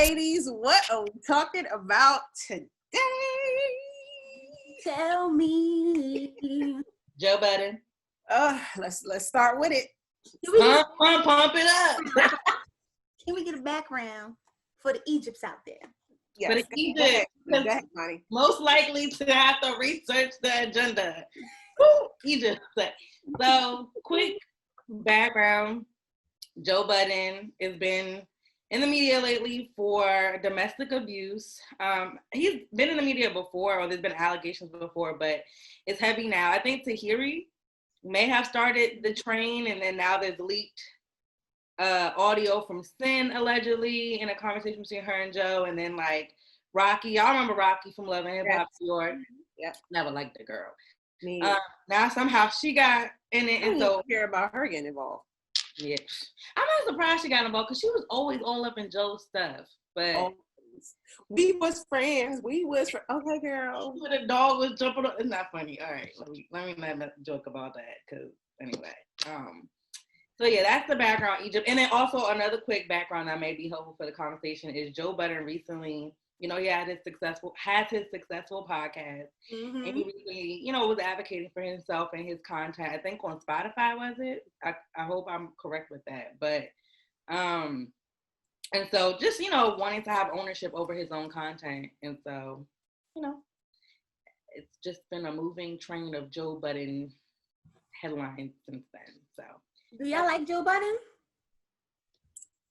ladies. What are we talking about today? Tell me. Joe Budden. Let's start with it. Pump it up. Can we get a background for the Egypts out there? Yes. For the Egypt, most likely to have to research the agenda. Egypt. So, quick background. Joe Budden has been in the media lately for domestic abuse. He's been in the media before, or there's been allegations before, but it's heavy now. I think Tahiri may have started the train, and then now there's leaked audio from Sin, allegedly, in a conversation between her and Joe, and then, like, Rocky. Y'all remember Rocky from Love and Hip Hop New York? Yeah. Never liked the girl. Now somehow she got in it, and so care about her getting involved. Yeah, I'm not surprised she got involved because she was always all up in Joe's stuff. But we was friends. Okay, girl. The dog was jumping up. It's not funny. All right, let me not joke about that because anyway. So yeah, that's the background Egypt, and then also another quick background that may be helpful for the conversation is Joe Budden recently. He had his successful podcast, and he recently, was advocating for himself and his content. I think on Spotify, was it? I hope I'm correct with that. But, and so just, wanting to have ownership over his own content. And so, it's just been a moving train of Joe Budden headlines since then. So, do y'all like Joe Budden?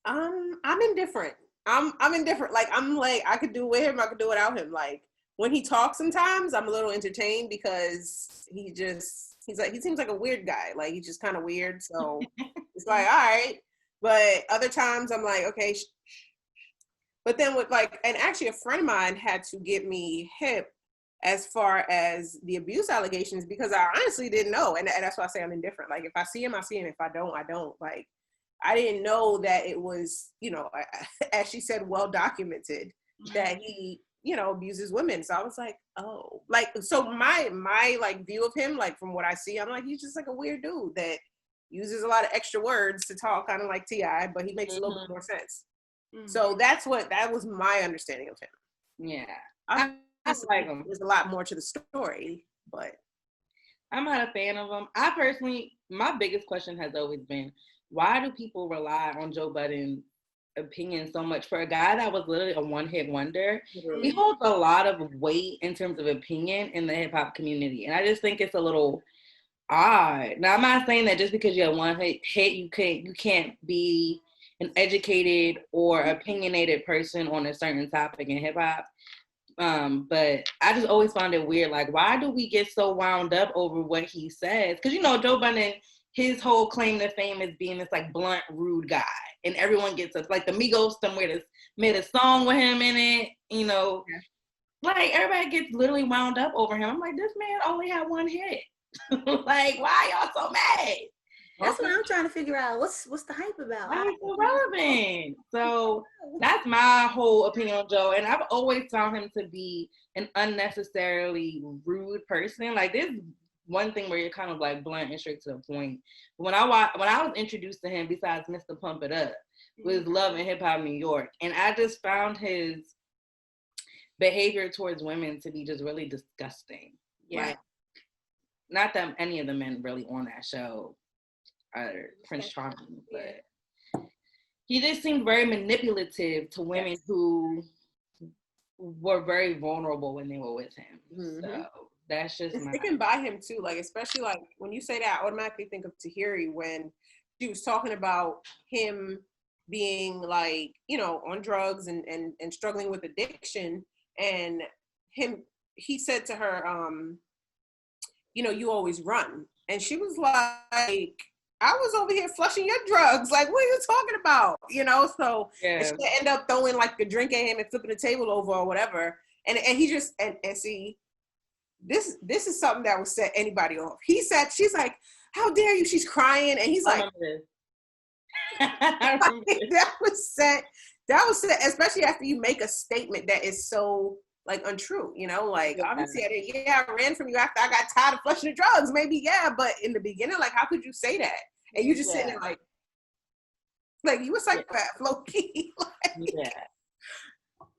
I'm indifferent. I'm indifferent. Like, I'm like, I could do with him, I could do without him. Like, when he talks sometimes, I'm a little entertained because he seems like a weird guy. Like, he's just kind of weird. So it's like, all right. But other times I'm like, okay. But then with and actually a friend of mine had to get me hip as far as the abuse allegations because I honestly didn't know. And that's why I say I'm indifferent. Like, if I see him, I see him. If I don't, I don't. Like, I didn't know that it was, as she said, well documented that he, abuses women. So I was like, oh, like, so my view of him, like, from what I see, I'm like, he's just like a weird dude that uses a lot of extra words to talk, kind of like T.I., but he makes a little bit more sense. So that was my understanding of him. Yeah. I like him. There's a lot more to the story, but I'm not a fan of him. I personally, my biggest question has always been, why do people rely on Joe Budden's opinion so much? For a guy that was literally a one-hit wonder, he holds a lot of weight in terms of opinion in the hip-hop community. And I just think it's a little odd. Now, I'm not saying that just because you have one hit, you can't be an educated or opinionated person on a certain topic in hip-hop. But I just always found it weird. Like, why do we get so wound up over what he says? Because, Joe Budden, his whole claim to fame is being this, like, blunt, rude guy. And everyone gets us. Like, the Migos made a song with him in it, Like, everybody gets literally wound up over him. I'm like, this man only had one hit. Like, why y'all so mad? That's what I'm trying to figure out. What's the hype about? Why is so relevant? So that's my whole opinion on Joe. And I've always found him to be an unnecessarily rude person. Like, there's one thing where you're kind of like blunt and straight to the point. When I was introduced to him, besides Mr. Pump It Up, was Love and Hip Hop New York. And I just found his behavior towards women to be just really disgusting. Yeah. Like, not that any of the men really on that show are Prince Charming, but he just seemed very manipulative to women who were very vulnerable when they were with him. So that's just sticking by him too, like, especially like when you say that, I automatically think of Tahiri when she was talking about him being like, on drugs and struggling with addiction, and he said to her, you always run, and she was like, I was over here flushing your drugs. Like, what are you talking about? So she end up throwing like a drink at him and flipping the table over or whatever. And he just, and see, this is something that would set anybody off. She's like, how dare you? She's crying. And he's like, that was set, especially after you make a statement that is so like untrue, like, obviously I ran from you after I got tired of flushing the drugs, maybe, but in the beginning, like, how could you say that? And you just sitting there like you were psychopath, low key.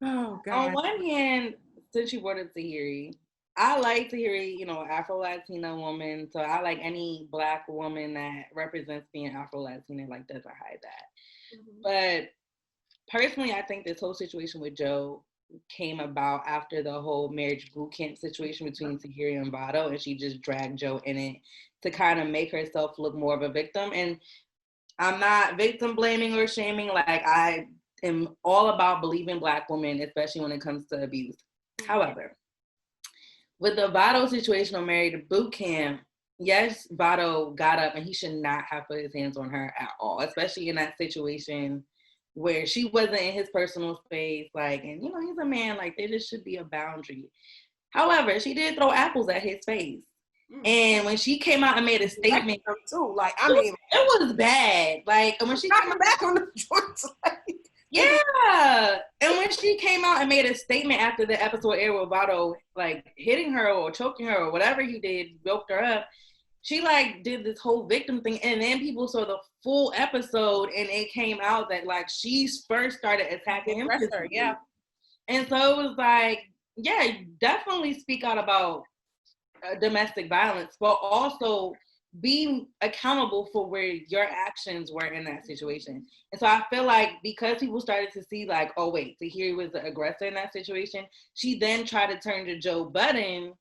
Oh On God. one hand, since you brought up Tahiri, I like Tahiri, Afro-Latina woman. So I like any Black woman that represents being Afro-Latina, like doesn't hide that. But personally, I think this whole situation with Joe came about after the whole marriage boot camp situation between Tahiri and Vado, and she just dragged Joe in it to kind of make herself look more of a victim. And I'm not victim blaming or shaming. Like, I am all about believing Black women, especially when it comes to abuse. However, with the Vado situation on Married to Boot Camp, yes, Vado got up and he should not have put his hands on her at all, especially in that situation where she wasn't in his personal space. Like, and he's a man, like, there just should be a boundary. However, she did throw apples at his face. And when she came out and made a statement, too, like, I mean, it was bad. Like, and when she came back on the joints, like, yeah. And when she came out and made a statement after the episode aired with Vado, like, hitting her or choking her or whatever he did, yoked her up, she, like, did this whole victim thing. And then people saw the full episode and it came out that, like, she first started attacking him. Yeah. And so it was like, yeah, definitely speak out about domestic violence, but also be accountable for where your actions were in that situation. And so I feel like because people started to see, like, oh wait, Tahiri was the aggressor in that situation, she then tried to turn to Joe Budden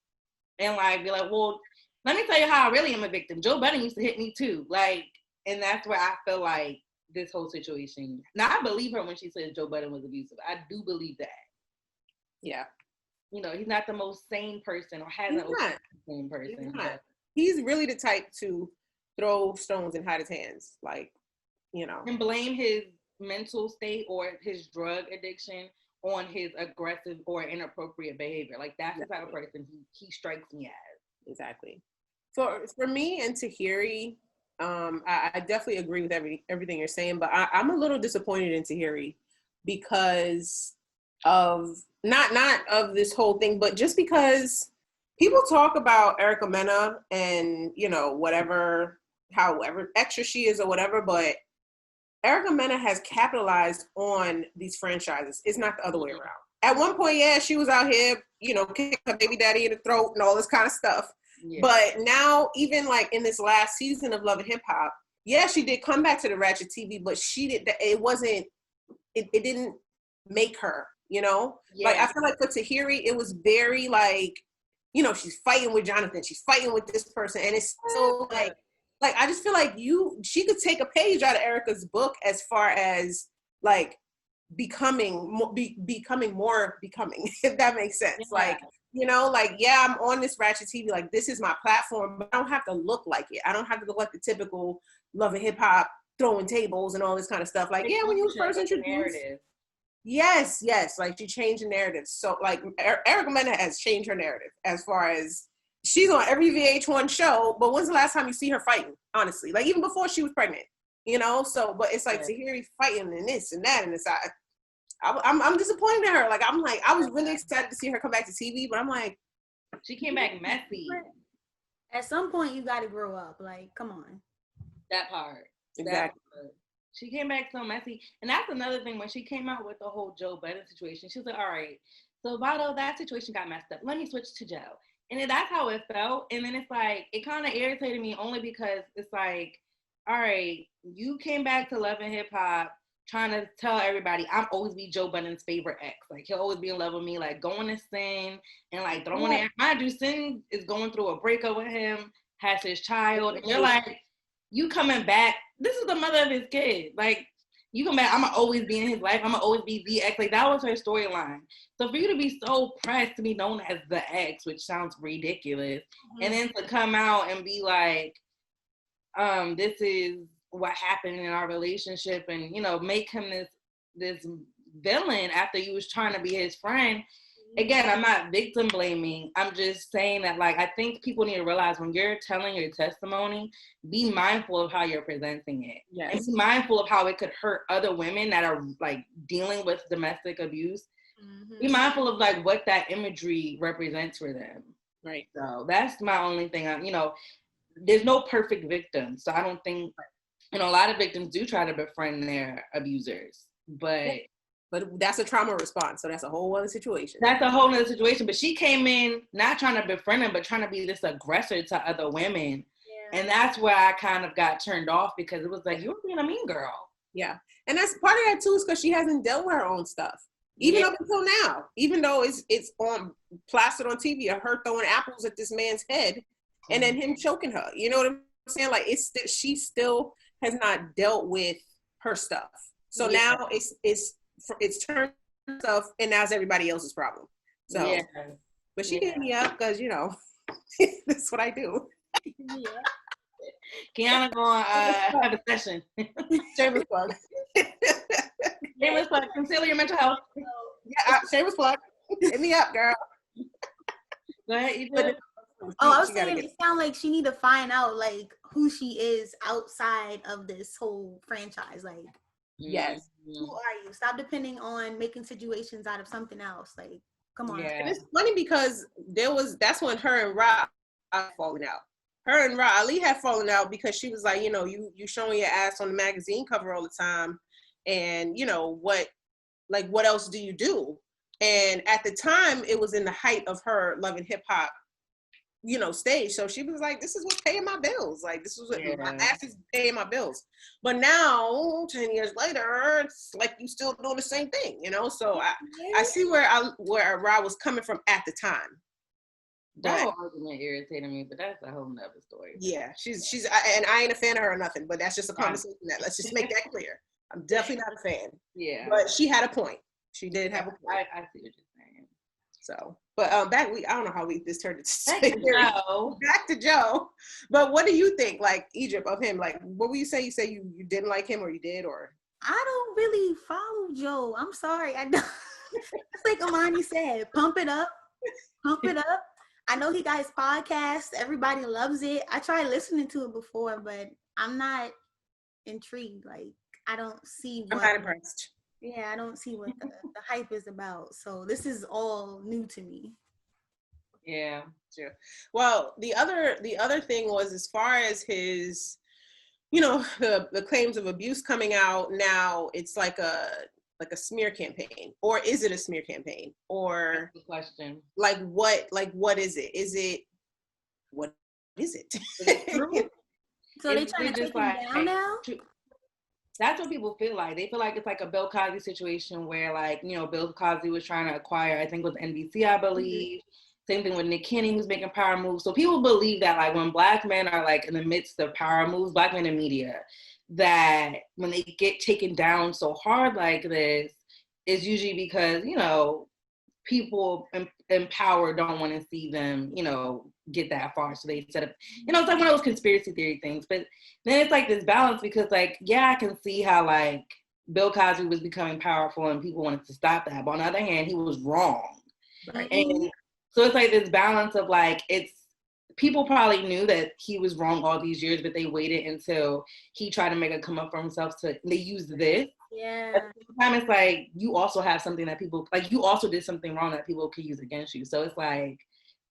and, like, be like, well, let me tell you how I really am a victim. Joe Budden used to hit me too. Like, and that's where I feel like this whole situation. Now, I believe her when she says Joe Budden was abusive. I do believe that. Yeah. He's not the most sane person or hasn't been the same person. He's really the type to throw stones and hide his hands, like, and blame his mental state or his drug addiction on his aggressive or inappropriate behavior. Like, that's the type of person he strikes me as. Exactly. For me and Tahiri, I definitely agree with everything you're saying, but I'm a little disappointed in Tahiri because of not of this whole thing, but just because people talk about Erica Mena and however extra she is or whatever, but Erica Mena has capitalized on these franchises. It's not the other way around. At one point, yeah, she was out here, kicking her baby daddy in the throat and all this kind of stuff. Yeah. But now, even like in this last season of Love and Hip Hop, yeah, she did come back to the ratchet TV, but it didn't make her, Yeah. Like, I feel like for Tahiri, it was very like, she's fighting with Jonathan, she's fighting with this person, and it's so like I just feel like she could take a page out of Erica's book as far as like becoming more becoming, if that makes sense. Yeah. Like, yeah, I'm on this ratchet TV, like, this is my platform, but I don't have to look like it. I don't have to look like the typical Love and Hip Hop throwing tables and all this kind of stuff. Like, yeah, when you first introduced, yes, like, she changed the narrative. So, like, Erica Mena has changed her narrative as far as she's on every VH1 show, but when's the last time you see her fighting? Honestly, like, even before she was pregnant, So, but it's like, Tahiri fighting and this and that and this. I'm disappointed in her. Like, I was really excited to see her come back to TV, but I'm like, she came back messy. At some point, you got to grow up. Like, come on. That part. Exactly. She came back so messy. And that's another thing. When she came out with the whole Joe Budden situation, she was like, all right, so Vado, that situation got messed up. Let me switch to Joe. And then that's how it felt. And then it's like, it kind of irritated me only because it's like, all right, you came back to Love and Hip Hop trying to tell everybody I'm always be Joe Budden's favorite ex. Like, he'll always be in love with me, like, going to Sin and, like, throwing it. Mind you, Sin is going through a breakup with him, has his child, and you're like, you coming back, this is the mother of his kid. Like, you come back, I'm gonna always be in his life, I'm gonna always be the ex. Like, that was her storyline. So for you to be so pressed to be known as the ex, which sounds ridiculous, and then to come out and be like, this is what happened in our relationship, and make him this villain after you was trying to be his friend. Again, I'm not victim blaming. I'm just saying that, like, I think people need to realize when you're telling your testimony, be mindful of how you're presenting it. Yes. And be mindful of how it could hurt other women that are, like, dealing with domestic abuse. Mm-hmm. Be mindful of, like, what that imagery represents for them. Right. So that's my only thing. There's no perfect victim. So I don't think, a lot of victims do try to befriend their abusers, but But that's a trauma response, so that's a whole other situation. That's a whole other situation. But she came in not trying to befriend him, but trying to be this aggressor to other women. Yeah. And that's where I kind of got turned off, because it was like, you're being a mean girl. Yeah. And that's part of that too, is because she hasn't dealt with her own stuff. Even up until now. Even though it's on plastered on TV of her throwing apples at this man's head and then him choking her. You know what I'm saying? Like she still has not dealt with her stuff. So now it's turned stuff, and now it's everybody else's problem. So, but she hit me up because, you know, that's what I do. Kiana gonna have a session. Shameless plug. Shameless plug. Conceal your mental health. Yeah, shameless plug. Hit me up, girl. Go ahead. You do it. I was saying it sounds like she need to find out like who she is outside of this whole franchise. Like, yes, who are you? Stop depending on making situations out of something else. Like, come on. And it's funny because that's when her and Ra are falling out. Her and Ra Ali had fallen out because she was like, you know, you showing your ass on the magazine cover all the time, and you know what else do you do? And at the time, it was in the height of her Love and Hip Hop, you know, stage. So she was like, this is what's paying my bills. Like, this is what my ass is paying my bills. But now, 10 years later, it's like you still doing the same thing, you know? So I see where Ra was coming from at the time. That whole argument irritated me, but that's a whole nother story. Yeah, she's and I ain't a fan of her or nothing, but that's just a conversation let's just make that clear. I'm definitely not a fan. Yeah. But she had a point. She did have a point. I see what you're saying. So, but I don't know how this turned into Joe. Back to Joe. But what do you think, like, Egypt, of him? Like, what were you say? You say you didn't like him, or you did, or? I don't really follow Joe. I'm sorry. I don't. It's like Amani said, pump it up. Pump it up. I know he got his podcast. Everybody loves it. I tried listening to it before, but I'm not intrigued. Like, I don't see what. I'm not impressed. Yeah, I don't see what the hype is about. So this is all new to me. Yeah, sure. Well, the other thing was, as far as his, you know, the claims of abuse coming out now, it's like a smear campaign, or is it a smear campaign, or that's the question? Like what is it? What is it? So they trying to take him down now? That's what people feel like. They feel like it's like a Bill Cosby situation where, like, you know, Bill Cosby was trying to acquire, I think, with NBC, I believe. Mm-hmm. Same thing with Nick Cannon, who's making power moves. So people believe that, like, when Black men are, like, in the midst of power moves, Black men in media, that when they get taken down so hard like this, it's usually because, you know, people in power don't want to see them, you know, get that far. So they set up, you know, it's like one of those conspiracy theory things. But then it's like this balance, because, like, yeah, I can see how, like, Bill Cosby was becoming powerful and people wanted to stop that. But on the other hand, he was wrong. Right. And so it's like this balance of, like, it's, people probably knew that he was wrong all these years, but they waited until he tried to make a come up for himself they used this. Yeah. At the same time, it's like, you also have something that people, like, you also did something wrong that people could use against you. So it's like,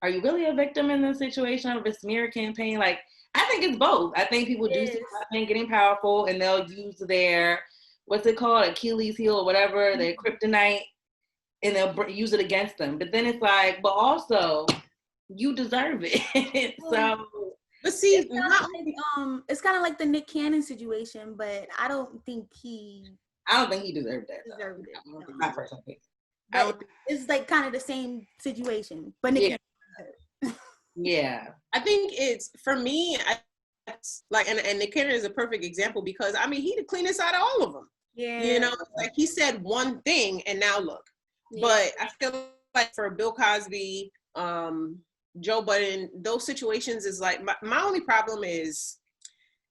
are you really a victim in this situation of a smear campaign? Like, I think it's both. I think people do see Black men getting powerful, and they'll use their, what's it called, Achilles heel or whatever, their kryptonite, and they'll use it against them. But then it's like, but also, you deserve it. So, but see, it's kind of like the Nick Cannon situation, but I don't think he deserved that. Deserved it. No. My personal opinion. But it's like kind of the same situation, but Nick Cannon. Yeah, I think it's, for me, like, and Nick Cannon is a perfect example, because I mean, he the cleanest out of all of them. Yeah, you know, like, he said one thing and now look. Yeah. But I feel like for Bill Cosby, Joe Budden, those situations is like, my only problem is,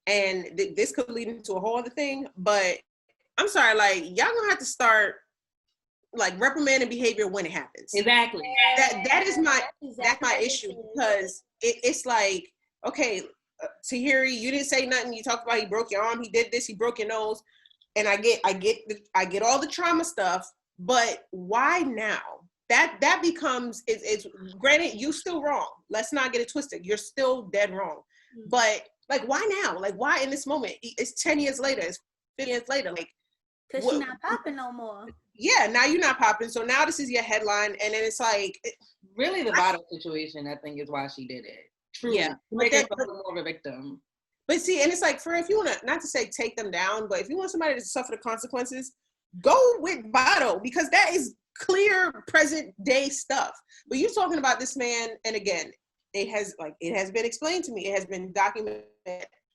and this could lead into a whole other thing, but I'm sorry, like, y'all gonna have to start, like, reprimanding behavior when it happens. Exactly. That's my issue, because it's like, okay, Tahiri, you didn't say nothing. You talked about he broke your arm, he did this, he broke your nose, and I get all the trauma stuff, but why now? That becomes, it's granted, you still wrong. Let's not get it twisted. You're still dead wrong. Mm-hmm. But, like, why now? Like, why in this moment? It's 10 years later. It's 15 years later. Like, Because she's not popping no more. Yeah, now you're not popping. So now this is your headline. And then it's like... Really the bottle situation, I think, is why she did it. Truly. Yeah. Make herself more of a victim. But see, and it's like, if you want to, not to say take them down, but if you want somebody to suffer the consequences, go with Votto, because that is clear present day stuff. But you're talking about this man, and again, it has been explained to me, it has been documented,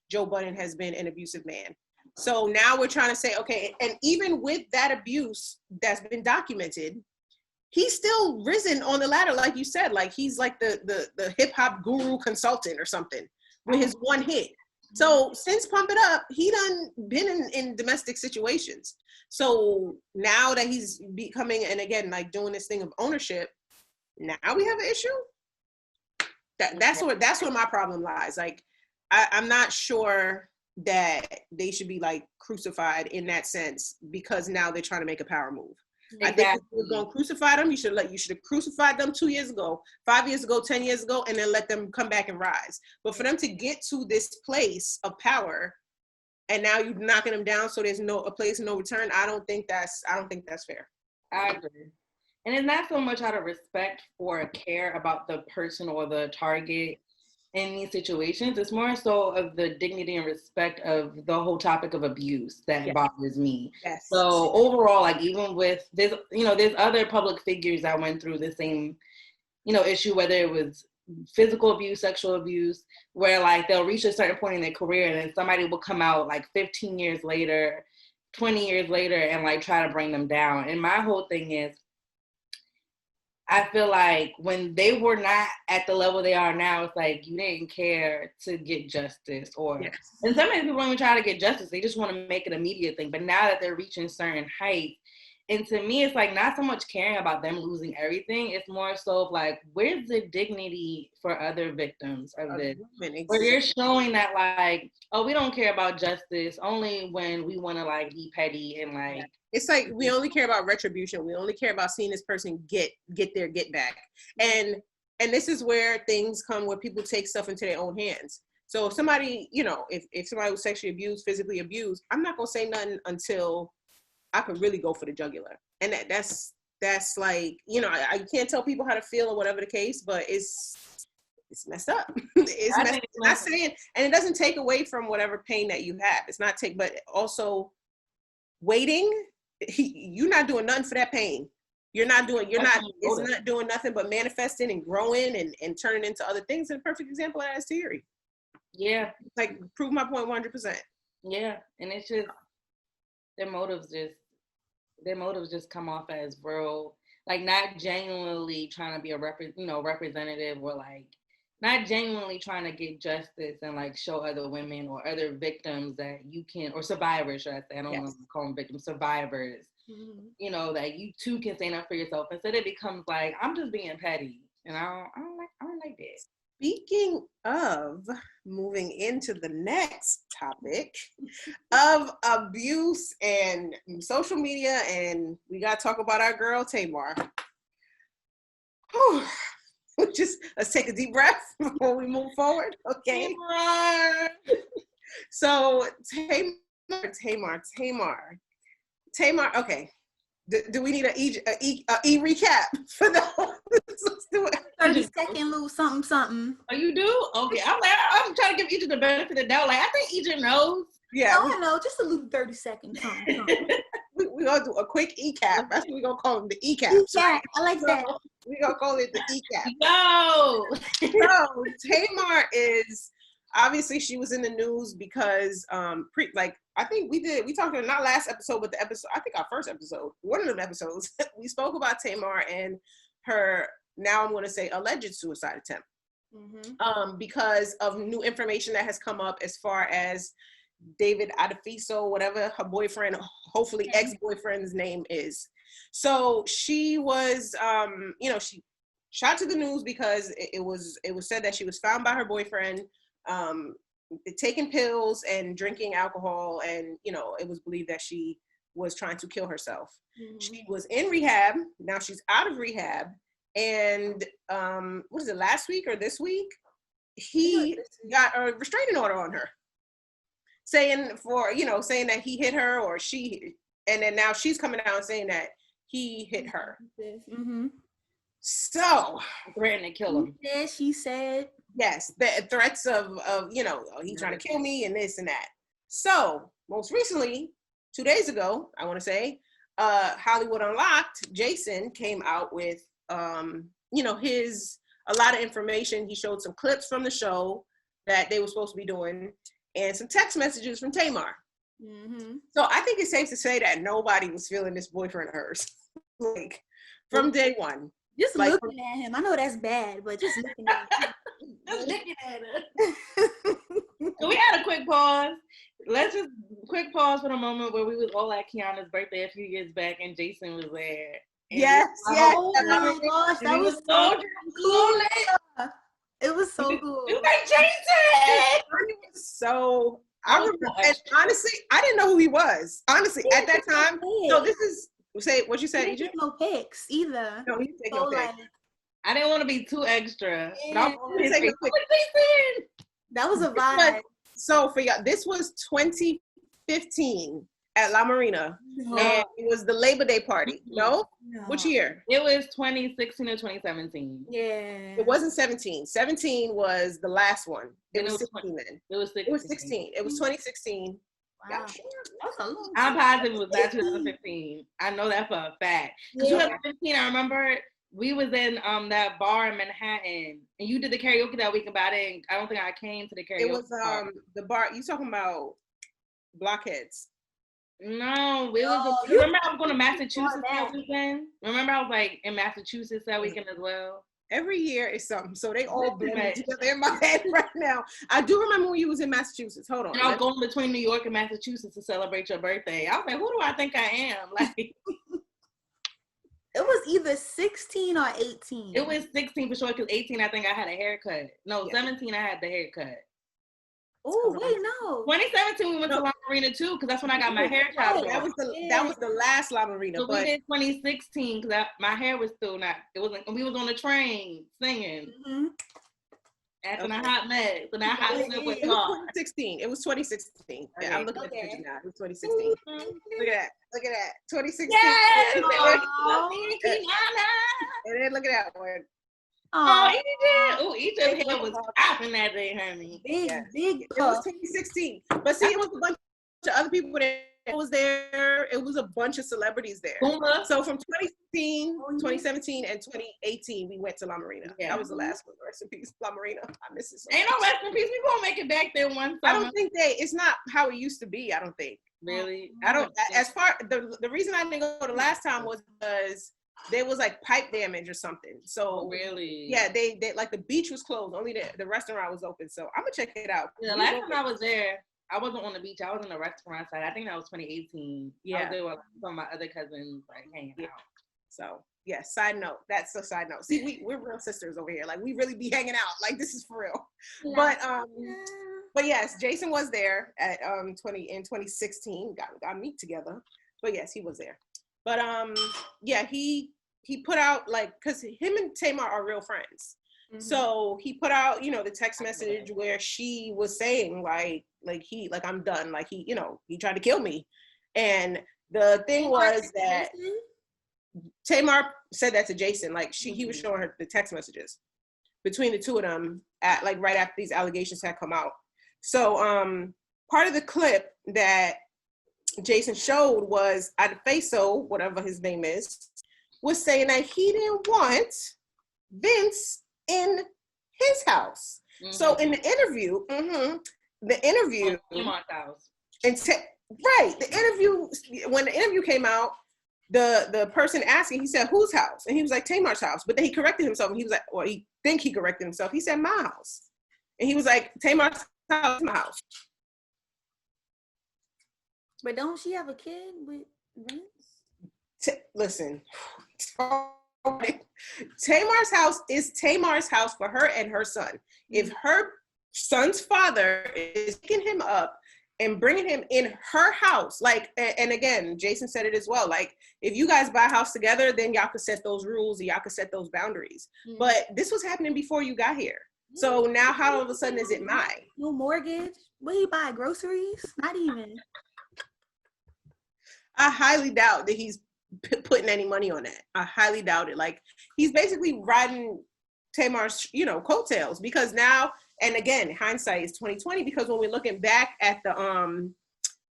Joe Budden has been an abusive man. So now we're trying to say, okay, and even with that abuse that's been documented, he's still risen on the ladder, like you said, like he's like the hip hop guru consultant or something with his one hit. So since Pump It Up, he done been in domestic situations. So now that he's becoming, and again, like doing this thing of ownership, now we have an issue. That's where my problem lies. Like, I'm not sure that they should be like crucified in that sense, because now they're trying to make a power move. Exactly. I think if you're going to crucify them, you should have crucified them 2 years ago, 5 years ago, 10 years ago, and then let them come back and rise. But for them to get to this place of power, and now you're knocking them down, so there's a place of no return. I don't think that's fair. I agree. And it's not so much out of respect or care about the person or the target in these situations. It's more so of the dignity and respect of the whole topic of abuse that bothers me. Yes. So overall, like, even with this, there's other public figures that went through the same, issue, whether it was physical abuse, sexual abuse, where like they'll reach a certain point in their career and then somebody will come out like 15 years later, 20 years later, and like try to bring them down. And my whole thing is, I feel like when they were not at the level they are now, it's like you didn't care to get justice, and some of people don't even try to get justice. They just want to make an immediate thing. But now that they're reaching certain heights, and to me, it's like not so much caring about them losing everything. It's more so of like, where's the dignity for other victims of this? Where you're showing that like, oh, we don't care about justice only when we want to like be petty and like. It's like we only care about retribution. We only care about seeing this person get back. And this is where things come where people take stuff into their own hands. So if somebody, if somebody was sexually abused, physically abused, I'm not gonna say nothing until I could really go for the jugular. And that's like, I can't tell people how to feel or whatever the case, but it's messed up. It's messed up. Not saying, and it doesn't take away from whatever pain that you have. It's not but also waiting. You're not doing nothing for that pain. It's not doing nothing but manifesting and growing and turning into other things. And a perfect example of that is Thierry. Yeah. Like, prove my point 100%. Yeah. And it's just, their motives just come off as real, like not genuinely trying to be a representative, or like not genuinely trying to get justice and like show other women or other victims that you can, or survivors, should I say, I don't want to call them victims, survivors, that you too can stand up for yourself. Instead, it becomes like, I'm just being petty, and I don't like that. Speaking of moving into the next topic of abuse and social media, and we got to talk about our girl, Tamar. Let's take a deep breath before we move forward. Okay. Tamar. So Tamar. Okay. Do we need a E recap for the whole? Let's do it. 30-second lose something. Oh, you do? Okay. I'm trying to give Egypt the benefit of the doubt. Like, I think Egypt knows. Yeah. No, I know. Just a little 30-second something. We're going to do a quick E-cap. That's what we're going to call them, the E-cap. E-cap. I like that. We're going to call it the E-cap. No. So, Tamar is, obviously, she was in the news because, I think we talked about, not last episode, but the episode, I think our first episode, one of them episodes, we spoke about Tamar and her, now I'm going to say, alleged suicide attempt. Because of new information that has come up as far as David Adefiso, whatever her boyfriend, hopefully ex-boyfriend's name is. So she was, she shot to the news because it was said that she was found by her boyfriend, taking pills and drinking alcohol, and it was believed that she was trying to kill herself. She was in rehab. Now she's out of rehab, and what is it, last week or this week, he got a restraining order on her, saying that he hit her, or she And then now she's coming out and saying that he hit her. Mm-hmm. So threatening to kill him. She said. Yes, the threats of he's trying to kill me and this and that. So most recently, 2 days ago, I want to say, Hollywood Unlocked, Jason came out with a lot of information. He showed some clips from the show that they were supposed to be doing and some text messages from Tamar. Mm-hmm. So I think it's safe to say that nobody was feeling this boyfriend of hers, like from day one. Just like, looking at him. I know that's bad, but just looking at him. Just looking at her. So we had a quick pause. Let's just quick pause for the moment where we was all at Kiana's birthday a few years back and Jason was there. Yes. Oh my gosh, that was so cool. It was so cool. It was like Jason. So I remember, and honestly, I didn't know who he was. Honestly, at that time. So this is what you said. He didn't take no pics either. No, he didn't take no pics. I didn't want to be too extra. Yeah. That was a vibe. So for y'all, this was 2015 at La Marina, and it was the Labor Day party. No? Which year? It was 2016 or 2017. Yeah. It wasn't 17. 17 was the last one. It was 16 then. It was 16. It was 16. It was 2016. Wow. I'm positive it was not 2015. I know that for a fact. 2015, I remember we was in that bar in Manhattan, and you did the karaoke that week. About it, I don't think I came to the karaoke. It was the bar. You talking about Blockheads? No, we was. Remember, I was going to Massachusetts that weekend. Remember, I was like in Massachusetts that weekend as well. Every year is something, so they all blend together in my head right now. I do remember when you was in Massachusetts. Hold on. And I was going between New York and Massachusetts to celebrate your birthday. I was like, who do I think I am? Like, it was either 16 or 18. It was 16 for sure, because 18, I think I had a haircut. No, 17, I had the haircut. Oh, wait, no. 2017, we went to La Marina too, because that's when I got my hair chopped. That was the last La Marina. So we did 2016 because my hair was still not. It wasn't. We was on the train singing. Mm-hmm. After the hot mess, and that hot slip was gone. 2016. It was 2016. Okay. Yeah, I'm looking at the picture now. It was 2016. Mm-hmm. Look at that. 2016. Yes. And then look at that one. Oh, Egypt hair was popping that day, honey. Big. It was 2016. But see, it was a bunch of other people that was there. It was a bunch of celebrities there. So from 2016, 2017, and 2018, we went to La Marina. Yeah. That was the last one. Rest in peace, La Marina. I miss it so much. Ain't no rest in peace. We gonna make it back there one time. I don't think it's not how it used to be, I don't think. Really? I don't, as far, the reason I didn't go the last time was because there was like pipe damage or something. So really, yeah, they like the beach was closed. Only the restaurant was open. So I'm gonna check it out. Yeah, last time I was there, I wasn't on the beach. I was in the restaurant side. I think that was 2018. Yeah, I was there with some of my other cousins like hanging out. So yeah, side note. That's a side note. See, we're real sisters over here. Like we really be hanging out. Like this is for real. Yeah. But yes, Jason was there at 2016. Got meet together. But yes, he was there. But yeah, he put out like, cause him and Tamar are real friends. Mm-hmm. So he put out, the text message where she was saying like I'm done. Like he tried to kill me. And the thing was that Tamar said that to Jason. Like he was showing her the text messages between the two of them at like right after these allegations had come out. So part of the clip that Jason showed was Adefeso, whatever his name is, was saying that he didn't want Vince in his house. Mm-hmm. So in the interview, when the interview came out, the person asking, he said, whose house? And he was like, Tamar's house. But then he corrected himself, and he was like, well, he corrected himself. He said, my house. And he was like, Tamar's house, my house. But don't she have a kid with Vince? Listen, Tamar's house is Tamar's house for her and her son. If her son's father is picking him up and bringing him in her house, like, and again, Jason said it as well, like, if you guys buy a house together, then y'all could set those rules and y'all could set those boundaries. Mm-hmm. But this was happening before you got here. So now how all of a sudden is it mine? No mortgage? What do you buy, groceries? Not even. I highly doubt that he's putting any money on that. I highly doubt it. Like, he's basically riding Tamar's, coattails, because now, and again, hindsight is 2020, because when we're looking back at the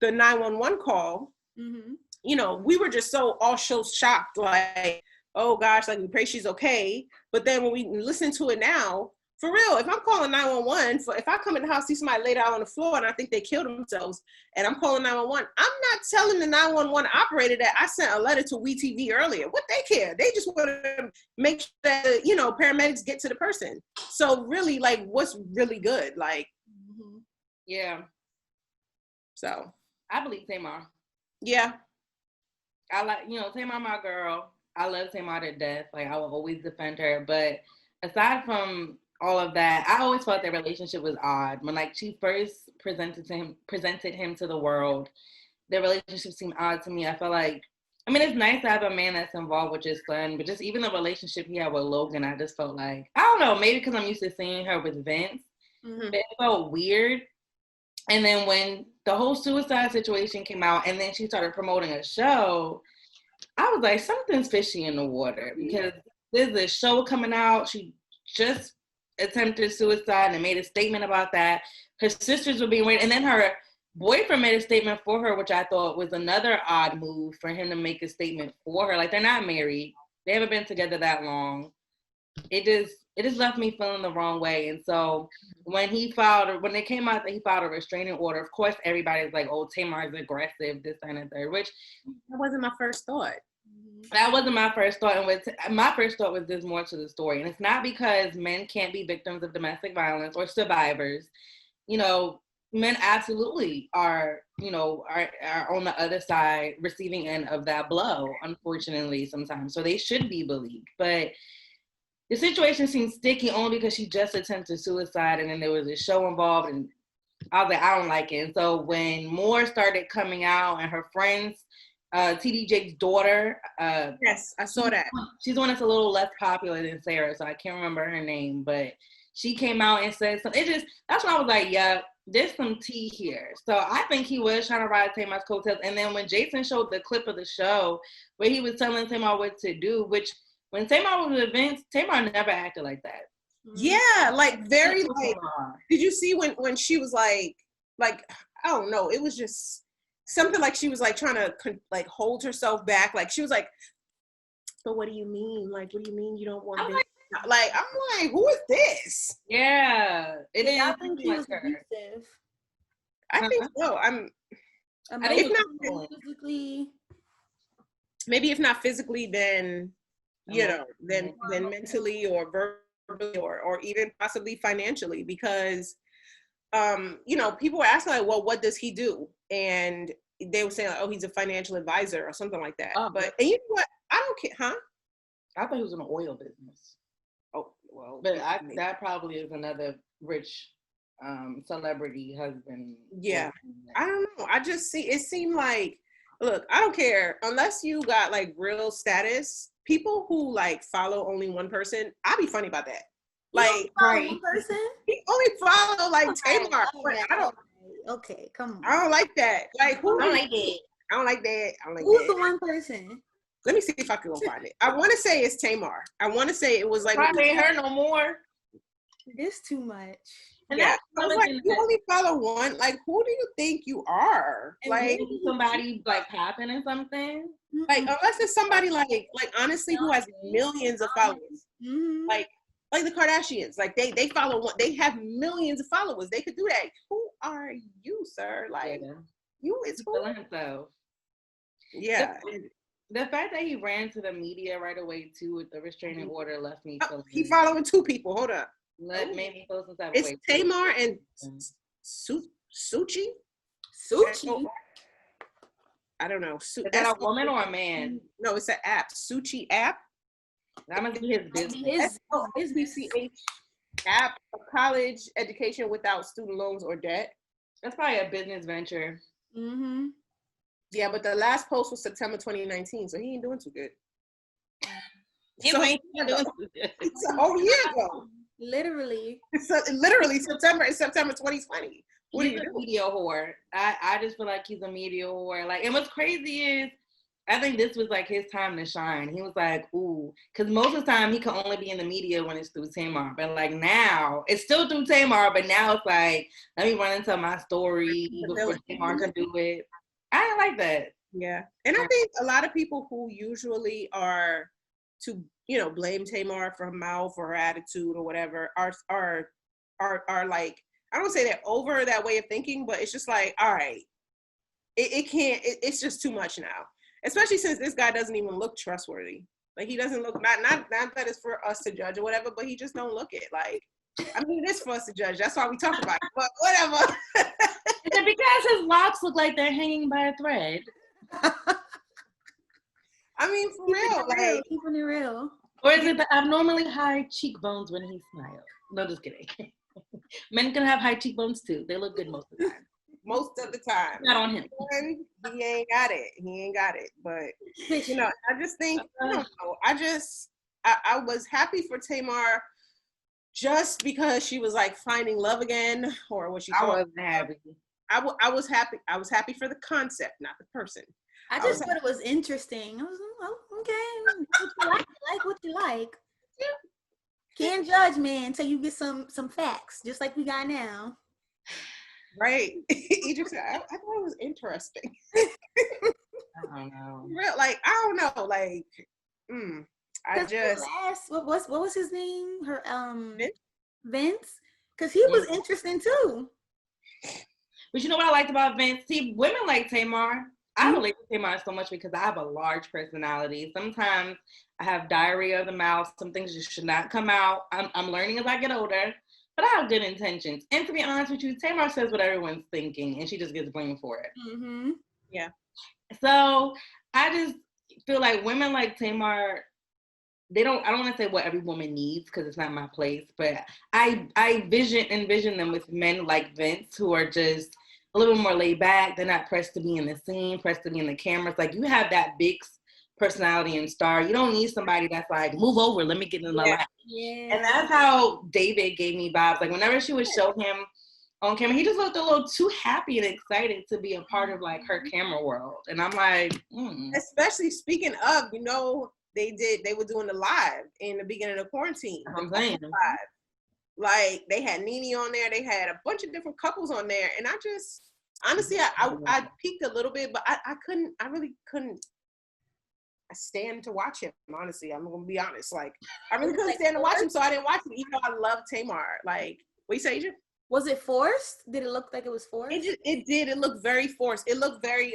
911 call, we were just all so shocked, like, oh gosh, like, we pray she's okay. But then when we listen to it now, for real, if I'm calling 911, if I come in the house, see somebody laid out on the floor and I think they killed themselves, and I'm calling 911, I'm not telling the 911 operator that I sent a letter to WeTV earlier. What they care? They just want to make sure that, paramedics get to the person. So really, like, what's really good? Like, yeah. So I believe Tamar. Yeah. I like, Tamar, my girl. I love Tamar to death. Like, I will always defend her. But aside from all of that, I always felt their relationship was odd. When, like, she first presented him to the world, their relationship seemed odd to me. I felt like, it's nice to have a man that's involved with your son, but just even the relationship he had with Logan, I just felt like, I don't know, maybe because I'm used to seeing her with Vince, but it felt weird. And then when the whole suicide situation came out and then she started promoting a show, I was like, something's fishy in the water, because there's a show coming out. She just attempted suicide and made a statement about that. Her sisters were being raided, and then her boyfriend made a statement for her, which I thought was another odd move for him to make a statement for her. Like, they're not married. They haven't been together that long. It just left me feeling the wrong way. And so when it came out that he filed a restraining order, of course, everybody's like, oh, Tamar's aggressive, this, and the third, which that wasn't my first thought. That wasn't my first thought. And my first thought was there's more to the story. And it's not because men can't be victims of domestic violence or survivors. Men absolutely are on the other side, receiving end of that blow, unfortunately, sometimes. So they should be believed. But the situation seemed sticky only because she just attempted suicide, and then there was a show involved, and I was like, I don't like it. And so when more started coming out, and her friends, TD Jake's daughter. Yes, I saw that. She's one that's a little less popular than Sarah, so I can't remember her name, but she came out and said something. That's when I was like, yeah, there's some tea here. So I think he was trying to ride Tamar's coattails. And then when Jason showed the clip of the show where he was telling Tamar what to do, which when Tamar was with Vince, Tamar never acted like that. Yeah, like very like. Did you see when she was like I don't know, it was just something like she was like trying to like hold herself back. Like she was like, but what do you mean? Like, what do you mean you don't want Vince? Like, I'm like, who is this? Yeah, I think he was abusive. I think so. I think if not physically, maybe if not physically, then then mentally or verbally or even possibly financially, because people were asking like, well, what does he do? And they were saying like, oh, he's a financial advisor or something like that. But and you know what? I don't care, huh? I thought he was in the oil business. Oh, well, but that probably is another rich celebrity husband. Yeah, I don't know. I just it seemed like, look, I don't care unless you got like real status. People who like follow only one person, I'll be funny about that. Like, right? One person? He only follow like Tamar. I don't. Okay, come on. I don't like that. Like, who? I don't like it. I don't like that. I don't like Who's that. the one person? Let me see if I can go find it. I want to say it's Tamar. I want to say it was like. Probably ain't her no more. This too much. And yeah, I was like, you only follow one. Like, who do you think you are? And like somebody like popping or something. Like, unless it's somebody like honestly who has millions of followers. Like the Kardashians. Like they follow one. They have millions of followers. They could do that. Who are you, sir? Like you is who? Feeling himself. Yeah. The fact that he ran to the media right away too with the restraining order left me feeling. He following two people. Hold up. Made me feel some type of way. It's Tamar and Suchi. Suchi. I don't know. Is that a woman or a man? No, it's an app. Suchi app. That must be his business. SBCH app, a college education without student loans or debt. That's probably a business venture. Mm-hmm. Yeah, but the last post was September 2019, so he ain't doing too good. He ain't doing too good. It's a whole year ago. Literally. Literally September 2020. He's a media whore. I just feel like he's a media whore. Like, and what's crazy is, I think this was like his time to shine. He was like, ooh, because most of the time he can only be in the media when it's through Tamar. But like now, it's still through Tamar, but now it's like, let me run into my story before Tamar can do it. I didn't like that. Yeah. And I think a lot of people who usually are to, blame Tamar for her mouth or her attitude or whatever are like, I don't say they're over that way of thinking, but it's just like, all right, it's just too much now. Especially since this guy doesn't even look trustworthy. Like, he doesn't look, not that it's for us to judge or whatever, but he just don't look it. Like, I mean, it is for us to judge. That's why we talk about it, but whatever. Is it because his locks look like they're hanging by a thread? I mean, for real. Like, keeping it real. Or is it the abnormally high cheekbones when he smiles? No, just kidding. Men can have high cheekbones too. They look good most of the time. Most of the time. Not on him. He ain't got it. But, I just think, I don't know. I was happy for Tamar just because she was like finding love again, or what she called. I wasn't happy. I was happy. I was happy for the concept, not the person. I just thought it was interesting. I was okay. Like what you like. Can't judge, man, until you get some facts, just like we got now. Right. He just said, I thought it was interesting. I don't know. Real, like, I don't know. Like, what was his name? Her Vince? Because he was interesting too. But you know what I liked about Vince? See, women like Tamar. I relate to Tamar so much because I have a large personality. Sometimes I have diarrhea of the mouth. Some things just should not come out. I'm learning as I get older, but I have good intentions. And to be honest with you, Tamar says what everyone's thinking, and she just gets blamed for it. Mm-hmm. Yeah. So I just feel like women like Tamar, I don't want to say what every woman needs because it's not my place, but I envision them with men like Vince who are just a little more laid back. They're not pressed to be in the scene, pressed to be in the cameras. Like, you have that big personality and star. You don't need somebody that's like, move over, let me get in my lap. Yeah. And that's how David gave me vibes. Like, whenever she would show him on camera, he just looked a little too happy and excited to be a part of like her camera world. And I'm like, Especially speaking of, they were doing the live in the beginning of quarantine. I'm saying. Like, they had Nene on there. They had a bunch of different couples on there. And I just, honestly, I peeked a little bit, but I really couldn't stand to watch him, honestly. I'm going to be honest. Like, I really couldn't stand to watch him, so I didn't watch him, even though I love Tamar. Like, what you say, Adrian? Was it forced? Did it look like it was forced? It did. It looked very forced. It looked very,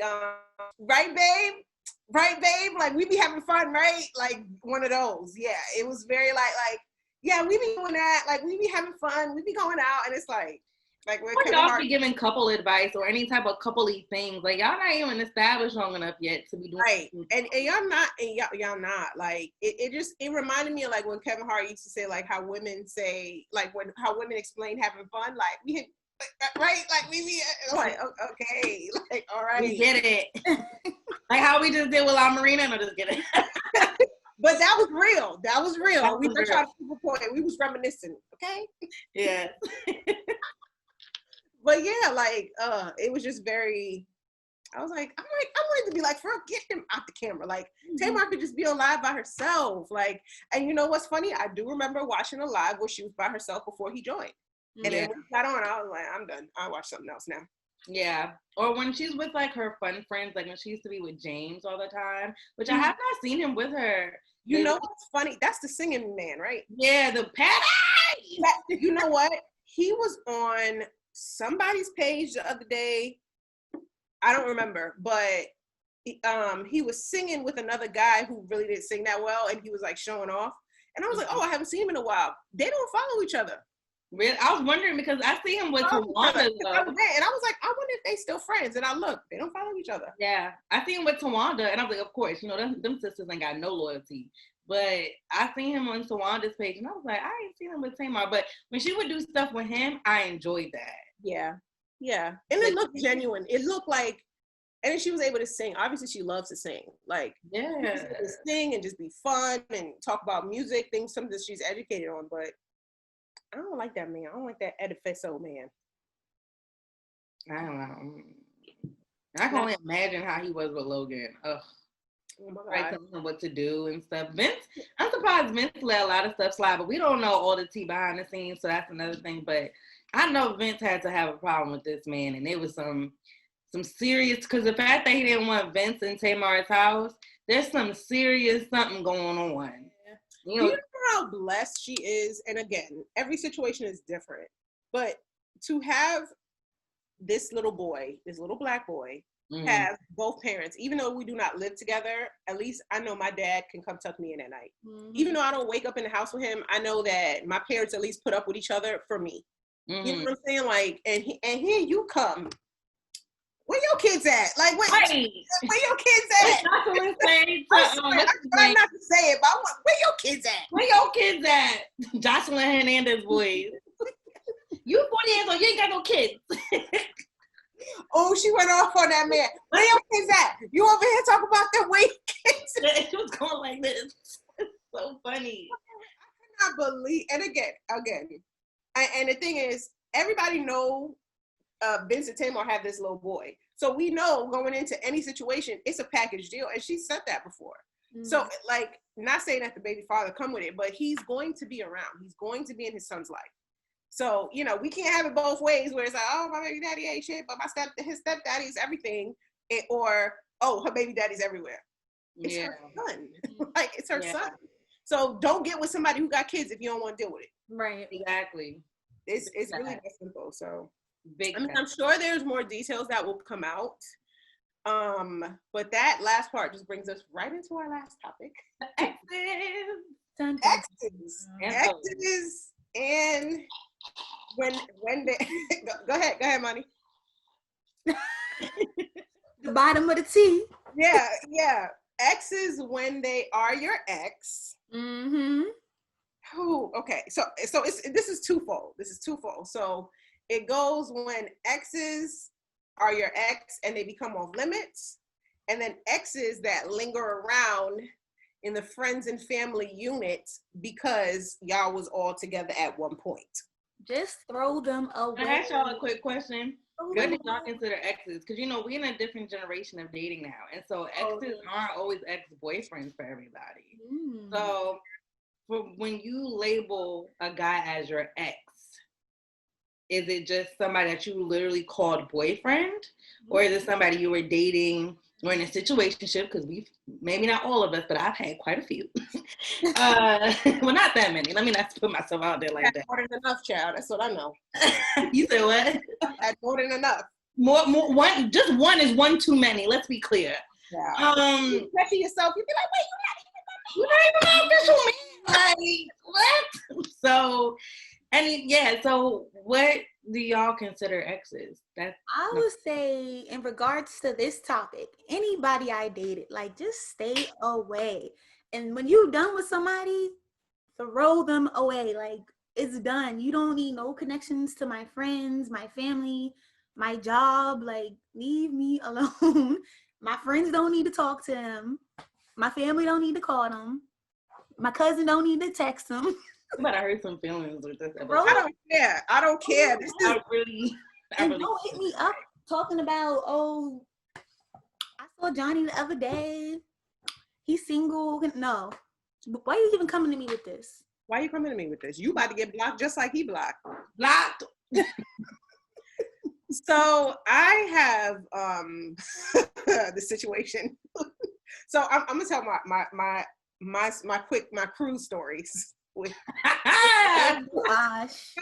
right, babe? Right, babe? Like, we be having fun, right? Like, one of those. Yeah, it was very like, yeah, we be doing that. Like, we be having fun. We be going out, and it's like when y'all be giving couple advice or any type of couple-y things. Like, y'all not even established long enough yet to be doing right. And y'all not, like, it reminded me of like when Kevin Hart used to say like how women say, like, how women explain having fun. Like, we had, right? Like, we be like, okay, like, all right, we get it. Like how we just did with La Marina. No, just get it. But that was real. We were trying to keep a point. We was reminiscing. Okay. Yeah. But yeah, like, it was just very, I wanted to be like, get him out the camera. Like, Tamar could just be on live by herself. Like, and you know what's funny? I do remember watching a live where she was by herself before he joined. And then when he got on, I was like, I'm done. I'll watch something else now. Yeah. Or when she's with like her fun friends, like when she used to be with James all the time, which I have not seen him with her. You know what's funny? That's the singing man, right? Yeah, the Patty. You know what? He was on somebody's page the other day. I don't remember, but he was singing with another guy who really didn't sing that well, and he was like showing off. And I was like, oh, I haven't seen him in a while. They don't follow each other. Really? I was wondering because I see him with Tawanda. And I was like, I wonder if they still friends. And I look, they don't follow each other. Yeah, I see him with Tawanda, and I was like, of course, them sisters ain't got no loyalty. But I seen him on Tawanda's page, and I was like, I ain't seen him with Tamar. But when she would do stuff with him, I enjoyed that. Yeah, yeah, and it looked genuine. It looked like, and then she was able to sing. Obviously, she loves to sing. Like, yeah, sing and just be fun and talk about music, something that she's educated on. But I don't like that man. I don't like that Edificio man. I don't know. I can only imagine how he was with Logan. Ugh. Oh my Right, God. telling him what to do and stuff. Vince, I'm surprised Vince let a lot of stuff slide, but we don't know all the tea behind the scenes, so that's another thing. But I know Vince had to have a problem with this man, and it was some serious, because the fact that he didn't want Vince in Tamar's house, there's some serious something going on. You know how blessed she is? And again, every situation is different. But to have this little boy, this little black boy, have both parents, even though we do not live together, at least I know my dad can come tuck me in at night. Even though I don't wake up in the house with him, I know that my parents at least put up with each other for me. You know what I'm saying? Like, and here you come. Where your kids at? Like, where your kids at? I'm trying not to say it, but I want, where your kids at? Where your kids at? Jocelyn Hernandez boys. You 40 years old, you ain't got no kids. Oh, she went off on that man. Where your kids at? You over here talking about them where your kids at? She was going like this. It's so funny. I cannot believe, and again, and the thing is, everybody know Vince and Tamar have this little boy. So we know going into any situation, it's a package deal. And she said that before. So like, not saying that the baby father come with it, but he's going to be around. He's going to be in his son's life. So, you know, we can't have it both ways where it's like, oh, my baby daddy ain't shit, but his stepdaddy is everything. Or, oh, her baby daddy's everywhere. It's her son. Like, it's her son. So don't get with somebody who got kids if you don't want to deal with it. Right. Exactly. It's really that simple. So I'm sure there's more details that will come out. But that last part just brings us right into our last topic. Exes. And when they go ahead, Monty. The bottom of the T. Yeah. Exes when they are your ex. Oh, okay. So this is twofold. So it goes when exes are your ex and they become off limits, and then exes that linger around in the friends and family unit because y'all was all together at one point. Just throw them away. I ask y'all a quick question. What do y'all consider exes? Because, you know, we're in a different generation of dating now. And so exes aren't always ex-boyfriends for everybody. So when you label a guy as your ex, is it just somebody that you literally called boyfriend? Or is it somebody you were dating or in a situationship? Because we've, maybe not all of us, but I've had quite a few. Well, not that many. Let me not put myself out there like that. More than enough, child. That's what I know. You said what? That's more than enough. More, one. Just one is one too many. Let's be clear. Yeah. Especially yourself, you'd be like, wait, you're not even an official man. Like, what? So, and yeah. So, what do y'all consider exes? I would say, in regards to this topic, anybody I dated, like, just stay away. And when you're done with somebody, throw them away. Like, it's done. You don't need no connections to my friends, my family, my job. Like, leave me alone. My friends don't need to talk to him. My family don't need to call them. My cousin don't need to text them. But I hurt some feelings with this episode. Bro, I don't care. This is and don't hit me up talking about, oh, I saw Johnny the other day. He's single. No. Why are you even coming to me with this? Why are you coming to me with this? You about to get blocked just like he blocked. Blocked. So I have the situation. So I'm gonna tell my cruise stories. Gosh.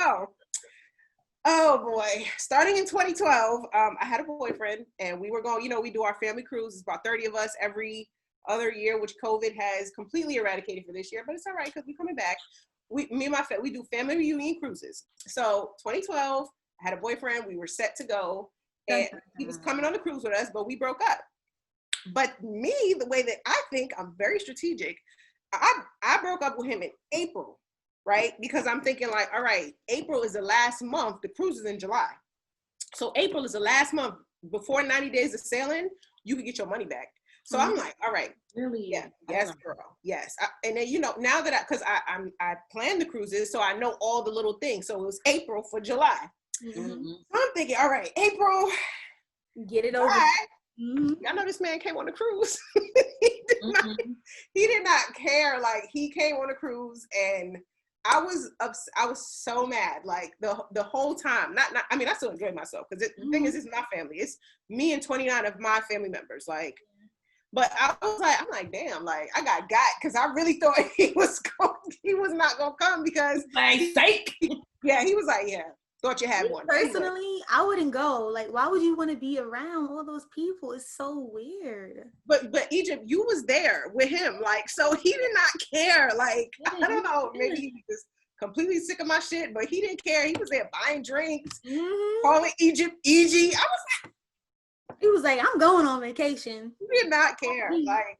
Oh boy. Starting in 2012, I had a boyfriend and we were going, we do our family cruise. It's about 30 of us every other year, which COVID has completely eradicated for this year, but it's all right because we're coming back. Me and my we do family reunion cruises. So 2012, I had a boyfriend, we were set to go, and he was coming on the cruise with us, but we broke up. But me, the way that I think, I'm very strategic. I broke up with him in April, right? Because I'm thinking like, all right, April is the last month, the cruise is in July. So April is the last month before 90 days of sailing, you can get your money back. So I'm like, all right, really? Yeah, yes, girl, yes. And then, now that because I planned the cruises, so I know all the little things. So it was April for July. Mm-hmm. So I'm thinking, all right, April, get it over. Mm-hmm. I know this man came on a cruise. He did not care. Like, he came on a cruise, and I was so mad. Like, the whole time. I mean, I still enjoyed myself because the thing is, it's my family. It's me and 29 of my family members. Like, but I'm like, damn. Like, I got because I really thought he was not gonna come because sake. Yeah, he was like, yeah. Thought you had one. Personally, anyway. I wouldn't go. Like, why would you want to be around all those people? It's so weird. But Egypt, you was there with him, like, so he did not care. Like, I don't know, maybe he was completely sick of my shit, but he didn't care. He was there buying drinks, calling Egypt EG. He was like, I'm going on vacation. He did not care. Like,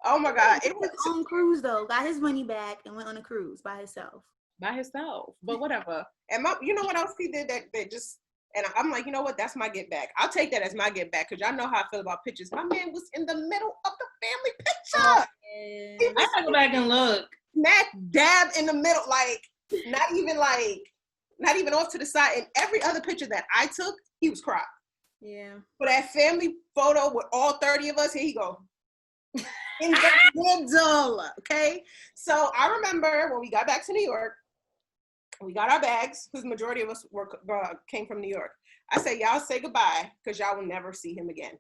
oh my God. It was on cruise though. Got his money back and went on a cruise by himself. But whatever. And you know what else he did that just, and I'm like, you know what, that's my get back. I'll take that as my get back because y'all know how I feel about pictures. My man was in the middle of the family picture. I have to go back and look. Smack dab in the middle, like not even off to the side. In every other picture that I took, he was cropped. Yeah. For that family photo with all 30 of us, here you go. In the middle, okay? So I remember when we got back to New York, we got our bags because the majority of us came from New York. I said, y'all say goodbye because y'all will never see him again.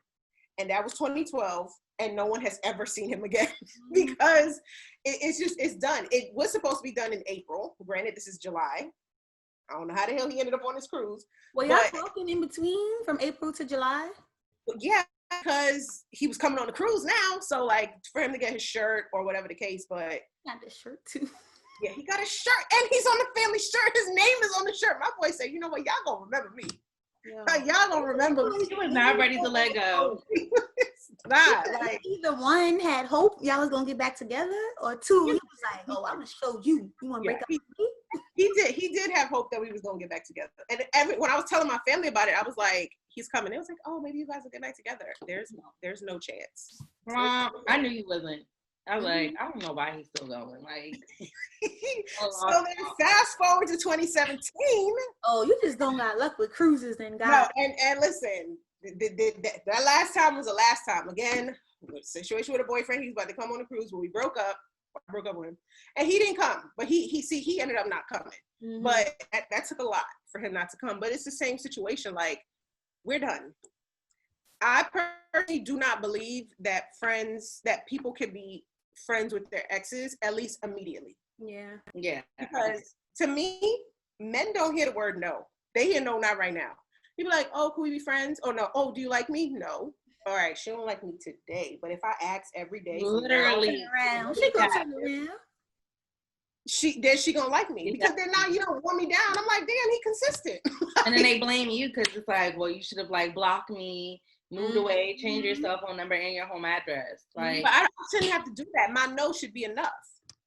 And that was 2012, and no one has ever seen him again because it's done. It was supposed to be done in April. Granted, this is July. I don't know how the hell he ended up on this cruise. Well, y'all talking in between from April to July? Yeah, because he was coming on the cruise now. So, like, for him to get his shirt or whatever the case, but... Got the shirt, too. Yeah, he got a shirt, and he's on the family shirt. His name is on the shirt. My boy said, you know what, y'all gonna remember me. Yeah. Y'all gonna remember me. He was not ready to let go. Not, like, either one had hope y'all was gonna get back together, or two, he was like, oh, I'm gonna show you. You wanna break up with me? He did have hope that we was gonna get back together. And when I was telling my family about it, I was like, he's coming. It was like, oh, maybe you guys will get back together. There's no chance. I knew he wasn't. I was like, I don't know why he's still going. Like, so then fast forward to 2017. Oh, you just don't got luck with cruises, then, guys. No, and listen, that last time was the last time. Again, situation with a boyfriend. He was about to come on a cruise when we broke up. I broke up with him, and he didn't come. But he ended up not coming. Mm-hmm. But that took a lot for him not to come. But it's the same situation. Like, we're done. I personally do not believe that people can be friends with their exes, at least immediately. Yeah. Because to me, men don't hear the word no. They hear no, not right now. People are like, oh, can we be friends? Oh, no. Oh, do you like me? No. All right, she don't like me today. But if I ask every day, literally, she gonna turn around. She gonna like me because then now you don't want me down. I'm like, damn, he consistent. And then they blame you because it's like, well, you should have like blocked me, moved away, changed your cell phone number and your home address. Like, but I shouldn't have to do that. My no should be enough.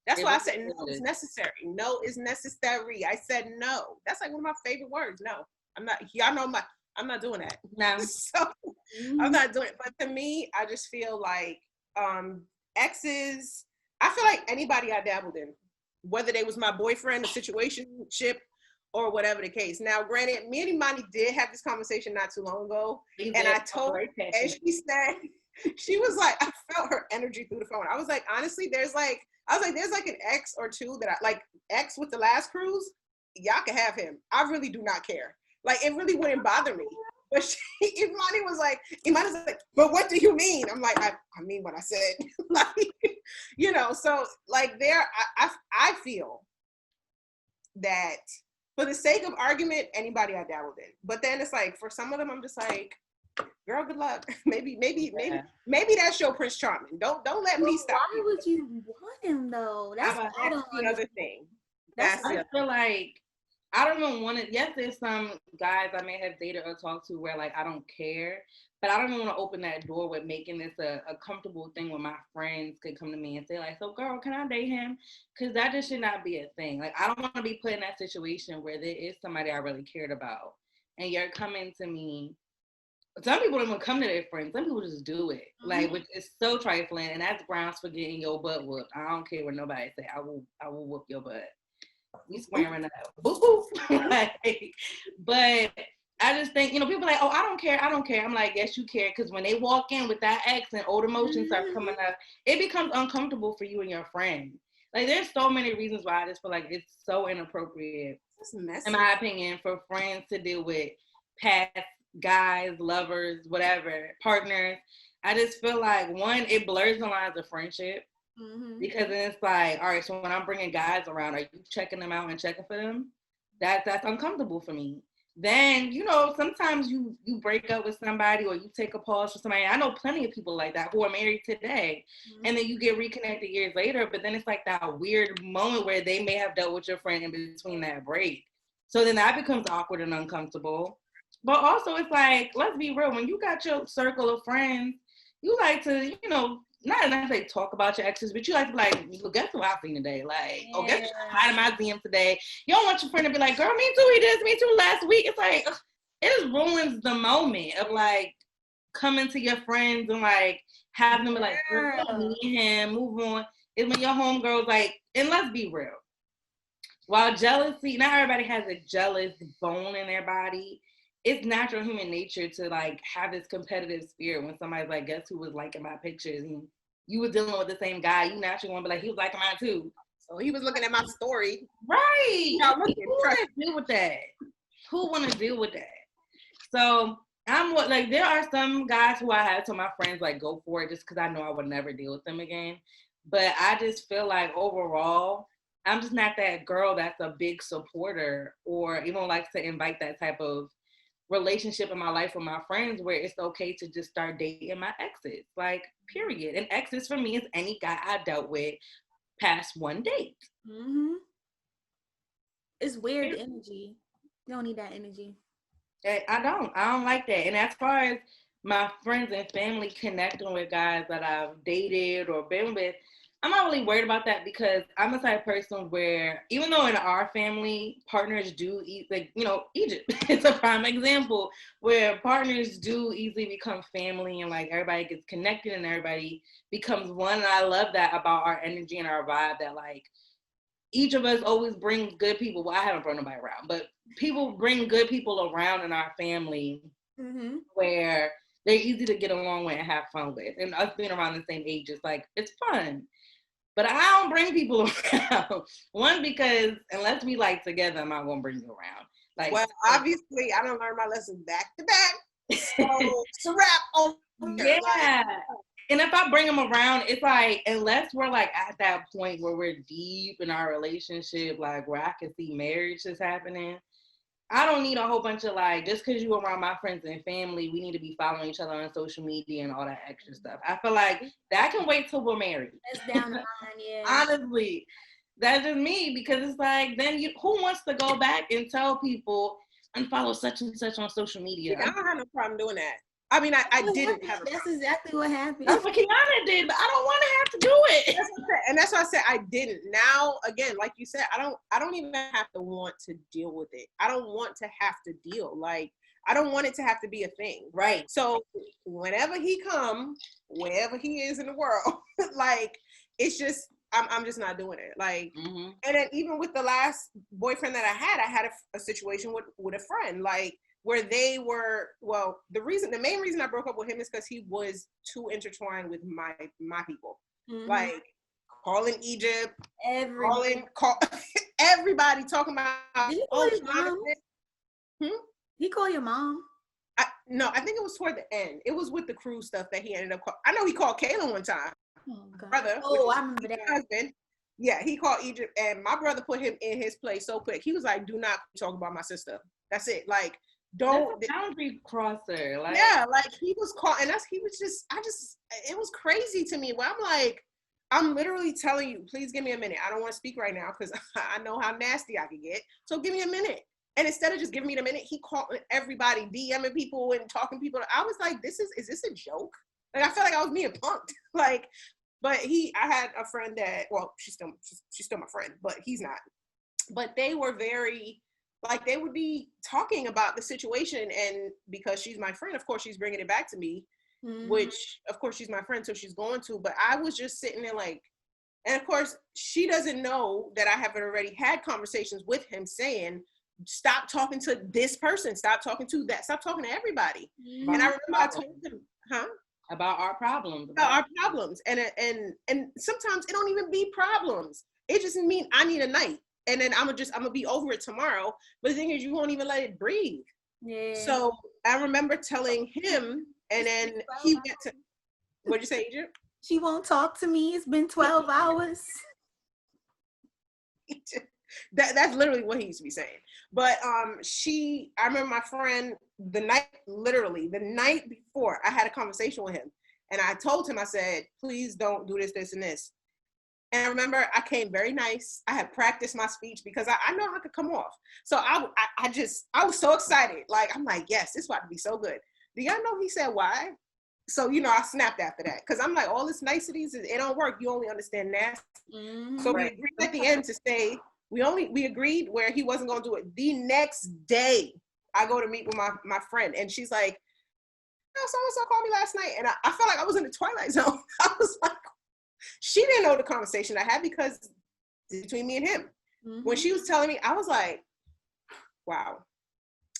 That's why I said no is necessary. No is necessary. I said no. That's like one of my favorite words. No, I'm not. Y'all know I'm not doing that. No. So I'm not doing it. But to me, I just feel like exes. I feel like anybody I dabbled in, whether they was my boyfriend, a situationship, or whatever the case. Now, granted, me and Imani did have this conversation not too long ago, and I told her, and she said, she was like, I felt her energy through the phone. I was like, honestly, there's like an ex or two that I like, ex with the last cruise, y'all can have him. I really do not care. Like, it really wouldn't bother me. But Imani was like, but what do you mean? I'm like, I mean what I said. Like, you know, so like I feel that for the sake of argument, anybody I dabbled in. But then it's like, for some of them, I'm just like, girl, good luck. Maybe that's your Prince Charming. Don't let me stop. Why would you want him though? That's another thing. I feel like I don't even want to. Yes, there's some guys I may have dated or talked to where like I don't care, but I don't even want to open that door with making this a comfortable thing where my friends could come to me and say like, so girl, can I date him? Because that just should not be a thing. Like, I don't want to be put in that situation where there is somebody I really cared about and you're coming to me. Some people don't even come to their friends. Some people just do it, like, which is so trifling, and that's grounds for getting your butt whooped. I don't care what nobody say. I will whoop your butt. We squaring up. Boo. Like, but I just think, you know, people are like, oh, I don't care. I'm like, yes, you care. Because when they walk in with that ex and old emotions start coming up, it becomes uncomfortable for you and your friend. Like, there's so many reasons why I just feel like it's so inappropriate, in my opinion, for friends to deal with past guys, lovers, whatever, partners. I just feel like, one, it blurs the lines of friendship. Because then it's like, all right, so when I'm bringing guys around, are you checking them out and checking for them? That's uncomfortable for me. Then, you know, sometimes you break up with somebody or you take a pause for somebody. I know plenty of people like that who are married today, and then you get reconnected years later, but then it's like that weird moment where they may have dealt with your friend in between that break. So then that becomes awkward and uncomfortable. But also it's like, let's be real, when you got your circle of friends, you like to, you know, not necessarily talk about your exes, but you like to be like, well, guess what I seen today? Like, oh, guess what I had in my DM today? You don't want your friend to be like, girl, me too, he did, me too last week. It's like, ugh, it just ruins the moment of like coming to your friends and like having them be like, girl, me and him, move on. It's when your homegirl's like, and let's be real. While jealousy, not everybody has a jealous bone in their body. It's natural human nature to like have this competitive spirit when somebody's like, guess who was liking my pictures? And you were dealing with the same guy. You naturally want to be like, he was liking mine too. So he was looking at my story. Right. Who want to deal with that? Who want to deal with that? So I'm like, there are some guys who I have told my friends like, go for it just because I know I would never deal with them again. But I just feel like overall, I'm just not that girl that's a big supporter or even likes to invite that type of relationship in my life with my friends where it's okay to just start dating my exes, like, period. And exes for me is any guy I dealt with past one date. It's weird energy. You don't need that energy. I don't like that. And as far as my friends and family connecting with guys that I've dated or been with, I'm not really worried about that because I'm the type of person where, even though in our family, partners do eat, like, you know, Egypt, it's a prime example where partners do easily become family and like everybody gets connected and everybody becomes one. And I love that about our energy and our vibe, that like each of us always brings good people. Well, I haven't brought nobody around, but people bring good people around in our family where they're easy to get along with and have fun with. And us being around the same age is like, it's fun. But I don't bring people around. One, because unless we like together, I'm not gonna bring you around. Like, well, obviously, I don't learn my lesson back to back. So it's a wrap on. Yeah. Like, and if I bring them around, it's like, unless we're like at that point where we're deep in our relationship, like where I can see marriage is happening, I don't need a whole bunch of like, just because you're around my friends and family, we need to be following each other on social media and all that extra stuff. I feel like that can wait till we're married. That's down the line, yeah. Honestly, that's just me, because it's like, then who wants to go back and tell people unfollow such and such on social media? I don't have no problem doing that. I mean, I didn't have a problem. That's exactly what happened. That's what Kiana did, but I don't want to have to do it. And that's why I said I didn't. Now, again, like you said, I don't even have to want to deal with it. I don't want to have to deal. Like, I don't want it to have to be a thing. Right. So whenever he comes, wherever he is in the world, like, it's just, I'm just not doing it. Like, and then even with the last boyfriend that I had a situation with a friend, like, where they were, well, the main reason I broke up with him is because he was too intertwined with my people. Like, calling Egypt, everybody talking about, Did he call your mom? He called your mom? No, I think it was toward the end. It was with the cruise stuff that he ended up calling. I know he called Kayla one time. Oh, God. Brother. Oh, I remember that. Husband. Yeah, he called Egypt, and my brother put him in his place so quick. He was like, do not talk about my sister. That's it. Like, don't. That's a boundary crosser. Like, yeah, like, he was called, and it was crazy to me. Where I'm like, I'm literally telling you, please give me a minute. I don't want to speak right now because I know how nasty I can get. So give me a minute. And instead of just giving me the minute, he called everybody, DMing people and talking to people. I was like, is this a joke? Like, I felt like I was being punked. Like, but I had a friend that, well, she's still my friend, but he's not. But they were very, like, they would be talking about the situation, and because she's my friend, of course, she's bringing it back to me, which, of course, she's my friend, so she's going to. But I was just sitting there like, And of course, she doesn't know that I have already had conversations with him saying, stop talking to this person, stop talking to that, stop talking to everybody. And I remember I told him, about our problems. About our problems. And sometimes it don't even be problems. It just mean I need a night. And then I'm gonna be over it tomorrow. But the thing is, you won't even let it breathe. Yeah. So I remember telling him, and then he went to, what'd you say, Egypt? She won't talk to me. It's been 12 hours. That's literally what he used to be saying. But I remember my friend, the night before, I had a conversation with him. And I told him, I said, please don't do this, this, and this. And I remember I came very nice. I had practiced my speech because I know I could come off. So I was so excited. Like, I'm like, yes, this is about to be so good. Do y'all know he said why? So, I snapped after that. Because I'm like, all this niceties, it don't work. You only understand nasty. Mm-hmm. So we agreed at the end to say, we agreed where he wasn't going to do it. The next day, I go to meet with my friend. And she's like, so-and-so called me last night. And I felt like I was in the Twilight Zone. I was like, she didn't know the conversation I had because it's between me and him. Mm-hmm. When she was telling me, I was like, wow.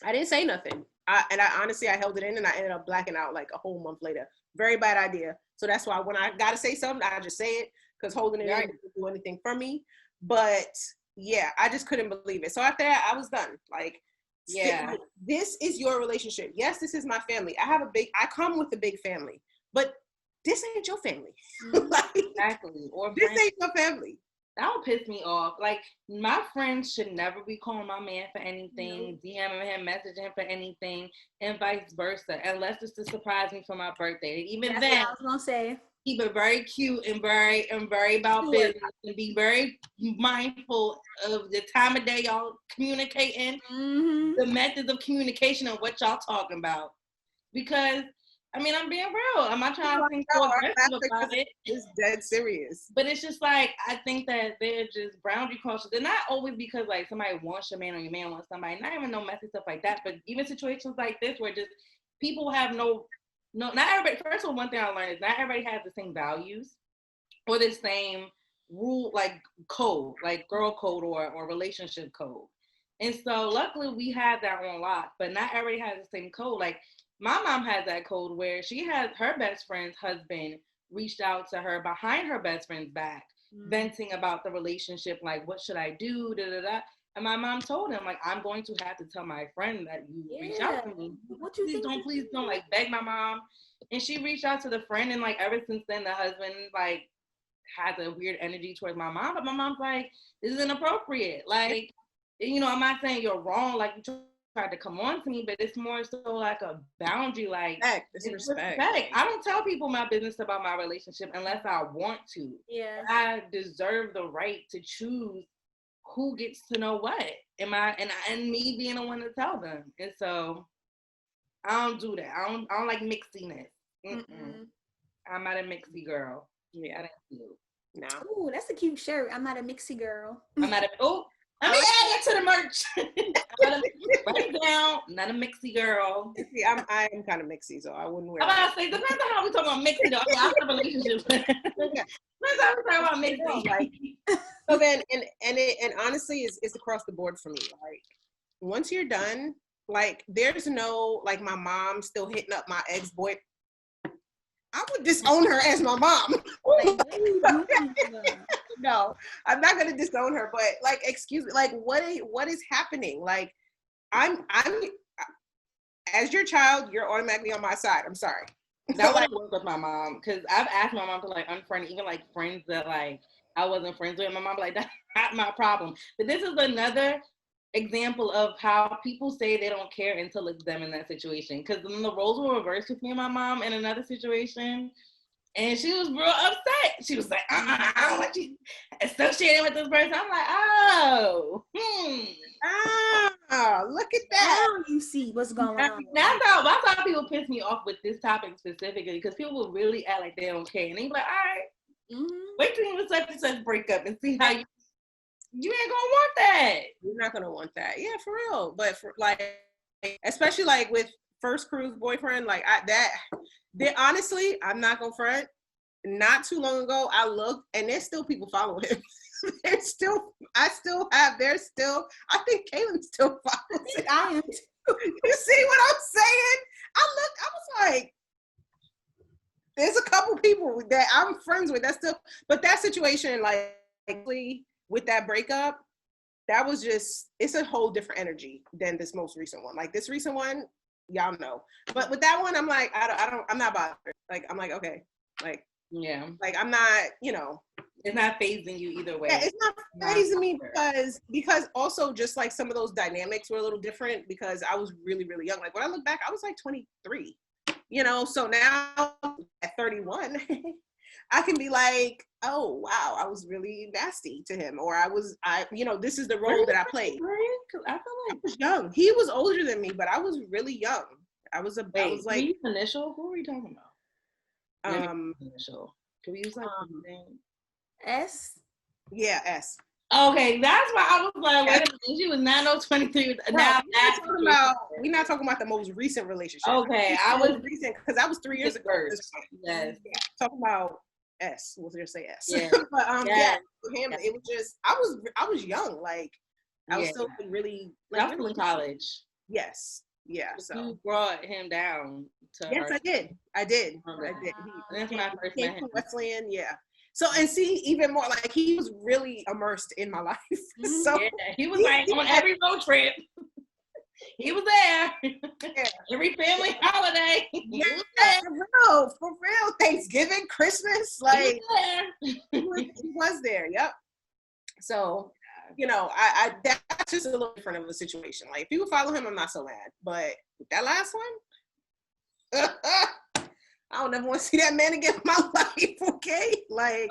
I didn't say nothing. I honestly, I held it in and I ended up blacking out like a whole month later. Very bad idea. So that's why when I got to say something, I just say it because holding it in didn't do anything for me. But yeah, I just couldn't believe it. So after that, I was done. Like, yeah, this is your relationship. Yes, this is my family. I come with a big family, but this ain't your family. Like, exactly. Or this ain't your family. That would piss me off. Like, my friends should never be calling my man for anything, DMing him, messaging him for anything, and vice versa, unless it's to surprise me for my birthday. Even That's then, what I was gonna say. Keep it very cute and very about business, and be very mindful of the time of day y'all communicating, the methods of communication, and what y'all talking about. Because I mean, I'm being real. I'm not trying to think so aggressive about it. It's dead serious. But it's just like, I think that they're just boundary cautious. And not always because like somebody wants your man or your man wants somebody. Not even no messy stuff like that. But even situations like this where just people have not everybody. First of all, one thing I learned is not everybody has the same values or the same rule, like code, like girl code or relationship code. And so luckily we have that on lock, but not everybody has the same code. Like, my mom has that code where she has her best friend's husband reached out to her behind her best friend's back, venting about the relationship, like, what should I do, da-da-da. And my mom told him, like, I'm going to have to tell my friend that you reached out to me. Please don't, like, beg my mom. And she reached out to the friend, and, like, ever since then, the husband, like, has a weird energy towards my mom. But my mom's like, this is inappropriate. Like, I'm not saying you're wrong, like, you tried to come on to me, but it's more so like a boundary, like respect. I don't tell people my business about my relationship unless I want to. Yeah, I deserve the right to choose who gets to know what. And me being the one to tell them. And so I don't do that. I don't like mixiness. I'm not a mixy girl. Yeah, that's you. No. Ooh, that's a cute shirt. I'm not a mixy girl. I'm not a let me add that to the merch. Write it down. Not a mixy girl. See, I am kind of mixy, so I wouldn't wear. I'm about to say, depends on how we talk about mixy, though. I have a relationship. Depends on how we talk about mixy. Like, so then, and honestly, it's across the board for me. Like, once you're done, like, there's no, like, my mom still hitting up my ex-boy. I would disown her as my mom. No, I'm not gonna disown her, but like, excuse me, like, what is happening? Like, I'm as your child, you're automatically on my side. I'm sorry. That wouldn't work with my mom, because I've asked my mom to like unfriend even like friends that like I wasn't friends with. My mom like, that's not my problem. But this is another example of how people say they don't care until it's them in that situation. Because then the roles were reversed with me and my mom in another situation. And she was real upset. She was like, I don't want you associating with this person. I'm like, look at that. Now you see what's going on. That's how people piss me off with this topic specifically, because people will really act like they don't care. And they be like, all right, wait till you such and such break up and see how you ain't gonna want that. You're not gonna want that. Yeah, for real. But for like, especially like with first cruise boyfriend, like honestly, I'm not gonna front. not too long ago, I looked and there's still people following him. I think Caitlin still follows him. I am too. You see what I'm saying? I was like, there's a couple people that I'm friends with that still, but that situation, like with that breakup, that was just, it's a whole different energy than this most recent one. Like this recent one, y'all know. But with that one, I'm like, I'm not bothered. Like, I'm like, okay. Like, yeah. Like, I'm not, you know. It's not phasing you either way. Yeah, it's not phasing me because also just like some of those dynamics were a little different because I was really, really young. Like when I look back, I was like 23, you know? So now at 31, I can be like, oh, wow, I was really nasty to him. Or this is the role that I played. I feel like I was young. He was older than me, but I was really young. I was like. Initial? Who are we talking about? Initial. Can we use like S? Yeah, S. Okay, that's why I was like, wait a minute, she was 903. Now we're not talking about the most recent relationship. Okay, I was recent because that was 3 years ago. Yes. Yeah, talking about S. We'll just say S. Yeah. But yes. for him, it was just I was young, like I was still really like I was in college. Yes. Yeah. So you brought him down to yes, I did. I did. That's when I first met him. Wesleyan, yeah. So and see, even more like he was really immersed in my life. So yeah, he was like on every road trip. He was there. Yeah. Every family holiday. Yeah, for real. Thanksgiving, Christmas, like he was there. Yep. So I that's just a little different of a situation. Like if people follow him, I'm not so mad. But that last one. I don't ever want to see that man again in my life, okay? Like,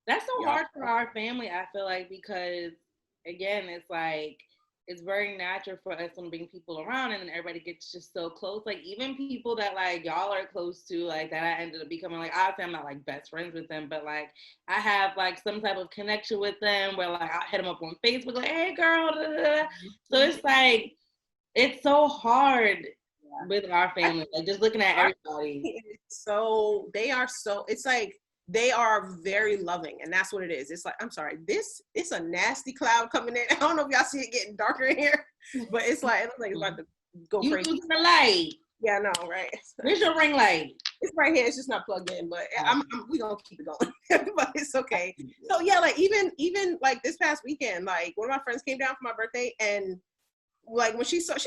that's so hard for our family, I feel like, because, again, it's like, it's very natural for us to bring people around and then everybody gets just so close. Like, even people that, like, y'all are close to, like, that I ended up becoming, like, obviously I'm not, like, best friends with them, but, like, I have, like, some type of connection with them where, like, I'll hit them up on Facebook, like, hey, girl, da, da, da. So it's, like, it's so hard with our family, like just looking at everybody. So it's like they are very loving, and that's what it is. It's like, I'm sorry, it's a nasty cloud coming in. I don't know if y'all see it getting darker in here, but it looks like it's about to go crazy. You using the light? Yeah, I know, right? Where's your ring light? It's right here. It's just not plugged in, but we gonna keep it going. But it's okay. So yeah, like even like this past weekend, like one of my friends came down for my birthday, and like when she was like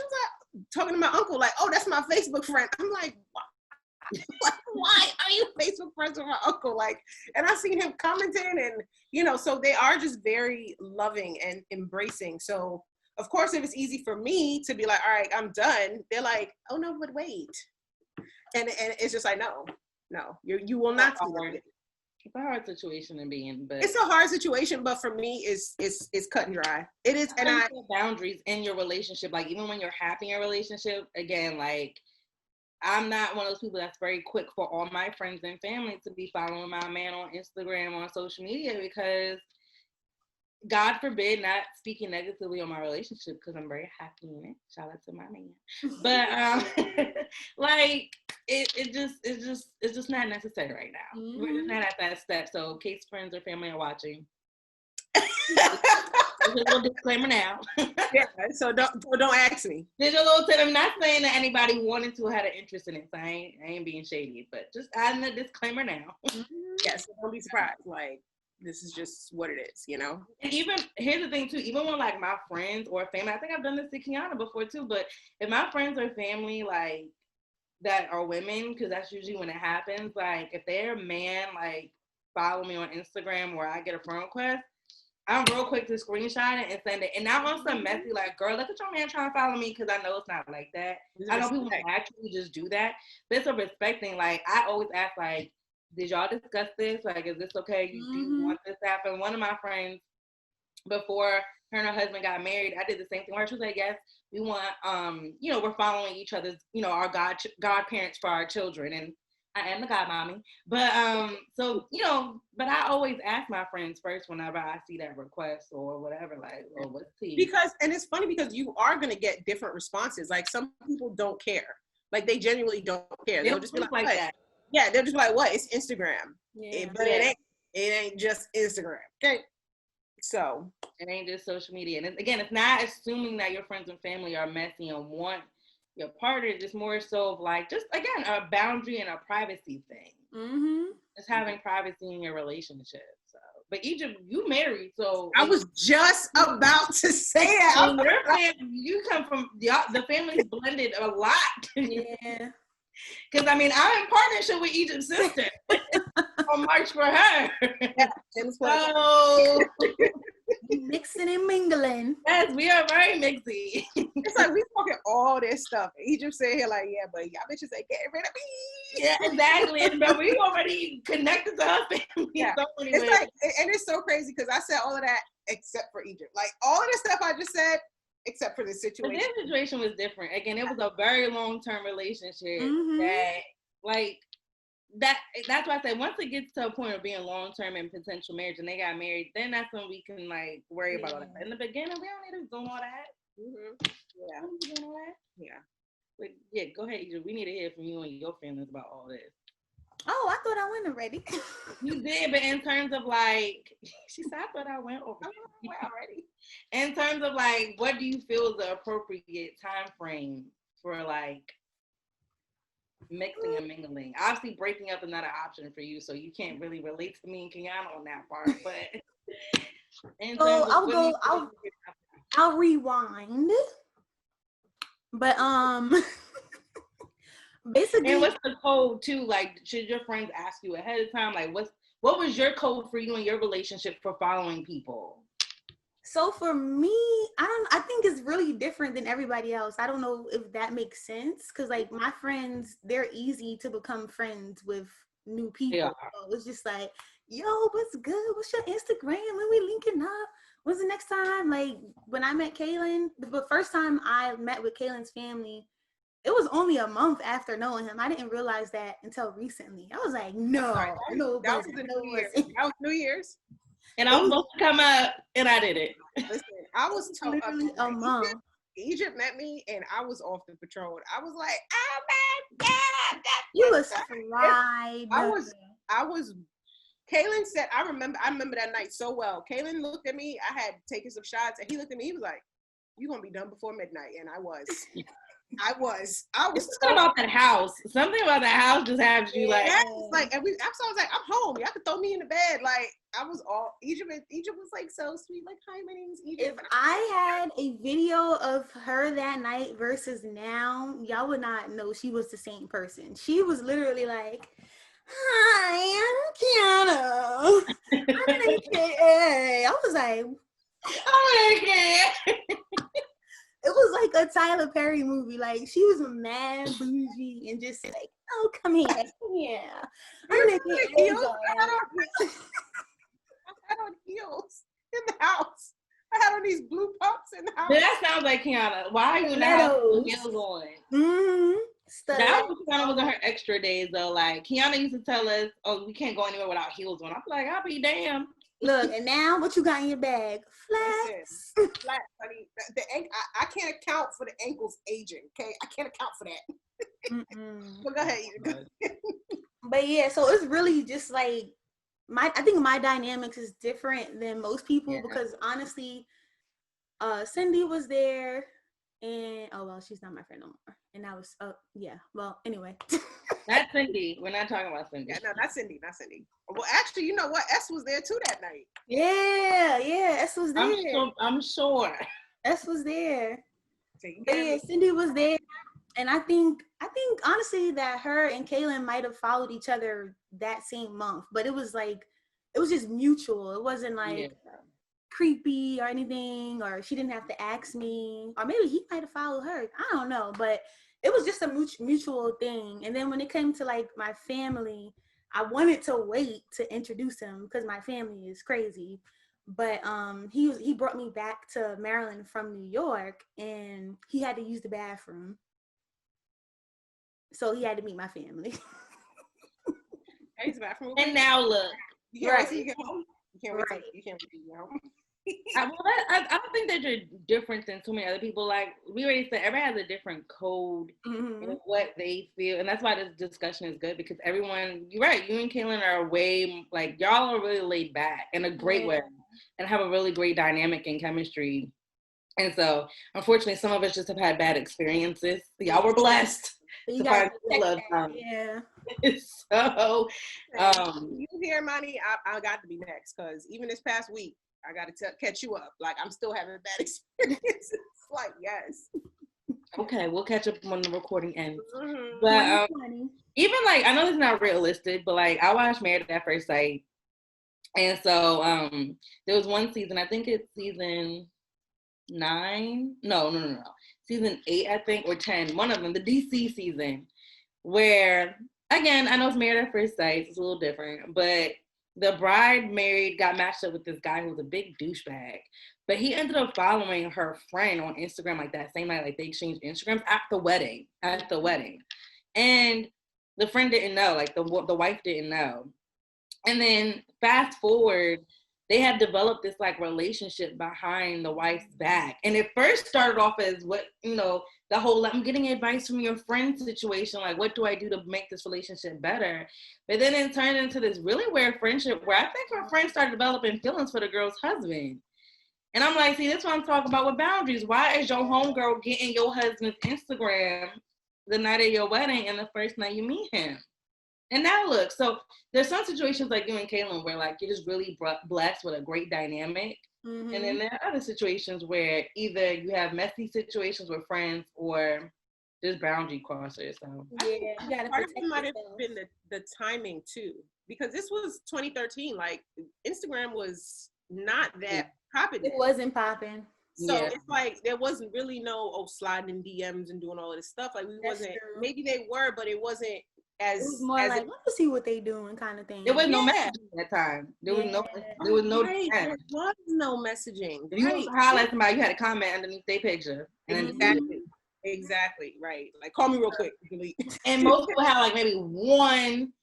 talking to my uncle, like, oh, that's my Facebook friend. I'm like, why are you Facebook friends with my uncle? Like, and I seen him commenting, and so they are just very loving and embracing. So of course, if it's easy for me to be like, all right, I'm done, they're like, oh no, but wait, and it's just like, no, you will not do that. It's a hard situation to be in, but it's a hard situation. But for me, it's cut and dry. It is, and I boundaries in your relationship. Like even when you're happy in your relationship, again, like I'm not one of those people that's very quick for all my friends and family to be following my man on Instagram, on social media, because God forbid, not speaking negatively on my relationship because I'm very happy in it. Shout out to my man. But like it's just not necessary right now. Mm-hmm. We're just not at that step. So in case friends or family are watching, there's a little disclaimer now. Yeah, so don't ask me. There's a little tip. I'm not saying that anybody wanted to had an interest in it. So I ain't being shady, but just adding a disclaimer now. Yeah, so don't be surprised. Like, this is just what it is, And even, here's the thing too, even when like my friends or family, I think I've done this to Kiana before too, but if my friends or family like that are women, because that's usually when it happens, like if their man like follow me on Instagram or I get a friend request, I'm real quick to screenshot it and send it. And not on some messy like, girl, look at your man trying to follow me, because I know it's not like that. I know people actually just do that, but it's a respect thing. Like I always ask, like, did y'all discuss this? Like, is this okay? Do you want this to happen? One of my friends, before her and her husband got married, I did the same thing where she was like, yes, we want, we're following each other's, our godparents for our children. And I am the godmommy. But, but I always ask my friends first whenever I see that request or whatever, like, well, what's tea? Because, and it's funny because you are going to get different responses. Like some people don't care. Like they genuinely don't care. They'll just be like that. Yeah, they're just like, what? It's Instagram. Yeah. But it ain't just Instagram. Okay. So it ain't just social media. And again, it's not assuming that your friends and family are messy and want your partner. It's more so of like, just again, a boundary and a privacy thing. Mm-hmm. Just having privacy in your relationship. So, but Egypt, you married, so I was just about to say that. You come from the family's blended a lot. Yeah. Because I'm in partnership with Egypt's sister on March for her. Yeah, so mixing and mingling. Yes, we are very mixy. It's like we talking all this stuff. Egypt saying here like, yeah, but y'all bitches ain't getting rid of me. Yeah, exactly. But we already connected to her family. Yeah. So it's like, and it's so crazy because I said all of that except for Egypt. Like all of this stuff I just said, except for this situation. But this situation was different. Again, it was a very long-term relationship that's why I said once it gets to a point of being long-term and potential marriage and they got married, then that's when we can like worry about all that. In the beginning, we don't need to do all that. Yeah. We don't need to do all that. Yeah. But yeah, go ahead, Egypt. We need to hear from you and your feelings about all this. Oh, I thought I went already. You did, but in terms of like, she said, I thought I went already. In terms of like, what do you feel is the appropriate time frame for like mixing and mingling? Obviously, breaking up is not an option for you, so you can't really relate to me and Kiana on that part. But in terms of I'll rewind. But basically, and what's the code too? Like, should your friends ask you ahead of time? Like, what was your code for you and your relationship for following people? So for me, I think it's really different than everybody else. I don't know if that makes sense. Cause like my friends, they're easy to become friends with new people. Yeah. So it's just like, yo, what's good? What's your Instagram? When we linking up? When's the next time? Like when I met Kaylin, the first time I met with Kaylin's family, it was only a month after knowing him. I didn't realize that until recently. I was like, no, that was New Year's. And I was supposed to come up, and I didn't. Listen, I was literally a month. Egypt met me, and I was off the patrol. I was like, oh my God. You was fried. I was, Kaylin said, I remember that night so well. Kaylin looked at me, I had taken some shots, and he looked at me, he was like, you gonna be done before midnight, and I was. Something about that house. Something about that house just has you like. Yeah, like, and I was like, I'm home. Y'all can throw me in the bed. Like, I was all Egypt was like so sweet. Like, hi, my name's Egypt. If I had a video of her that night versus now, y'all would not know she was the same person. She was literally like, hi, I'm Kiana. I'm an AKA. I was like, I'm an AKA. It was like a Tyler Perry movie. Like she was mad bougie and just like, oh, come here. I had on heels in the house. I had on these blue pumps in the house. That sounds like Kiana. Why are you in the house with heels on? Mm-hmm. That was Kiana was on her extra days though. Like Kiana used to tell us, "Oh, we can't go anywhere without heels on." I'm like, I'll be damned. Look, and now what you got in your bag? Flats. Flats, honey. I can't account for the ankles aging. Okay, I can't account for that. But go ahead. But yeah, so it's really just like I think my dynamics is different than most people because honestly, Cindy was there, and she's not my friend no more. And I was anyway. Not Cindy. We're not talking about Cindy. Yeah, no, not Cindy. Well, actually, you know what? S was there too that night. Yeah, S was there. I'm sure. S was there. Yeah, Cindy was there. And I think honestly that her and Kaylin might have followed each other that same month, but it was just mutual. It wasn't like creepy or anything, or she didn't have to ask me, or maybe he might have followed her. I don't know, but it was just a mutual thing. And then when it came to like my family, I wanted to wait to introduce him because my family is crazy. But he brought me back to Maryland from New York, and he had to use the bathroom. So he had to meet my family. Use the bathroom. And now look. You can't wait till you get home. You can't wait till you get home. I don't think that you're different than too many other people. Like we already said, everybody has a different code in what they feel, and that's why this discussion is good because everyone. You're right. You and Kaylin are way like y'all are really laid back in a great way, and have a really great dynamic and chemistry. And so, unfortunately, some of us just have had bad experiences. Y'all were blessed to find love. Yeah. So, you hear, Money? I got to be next because even this past week, I got to catch you up. Like I'm still having bad experiences. Like yes. Okay, we'll catch up when the recording ends. But even like I know this is not realistic, but like I watched Married at First Sight, and so there was one season. I think it's season 9. No. Season 8, I think, or 10. One of them, the DC season, where again I know it's Married at First Sight. It's a little different, but the bride got matched up with this guy who was a big douchebag. But he ended up following her friend on Instagram like that same night. Like they exchanged Instagrams at the wedding. And the friend didn't know. Like the wife didn't know. And then fast forward, they had developed this like relationship behind the wife's back. And it first started off as the whole I'm getting advice from your friend situation. Like, what do I do to make this relationship better? But then it turned into this really weird friendship where I think her friend started developing feelings for the girl's husband. And I'm like, see, this is what I'm talking about with boundaries. Why is your homegirl getting your husband's Instagram the night of your wedding and the first night you meet him? And now look, so there's some situations like you and Kaylin where like you're just really blessed with a great dynamic. And then there are other situations where either you have messy situations with friends or just boundary crossers. So yeah, part of it might have been the timing too, because this was 2013. Like Instagram was not that popping. It wasn't popping. So it's like there wasn't really no sliding in DMs and doing all of this stuff. Like we wasn't. True. Maybe they were, but it wasn't. It was more like, let me see what they doing kind of thing. There was no messaging at that time. There was no messaging. You highlight somebody, you had a comment underneath their picture. And exactly, right. Like, call me real quick. Delete. And most people have like maybe one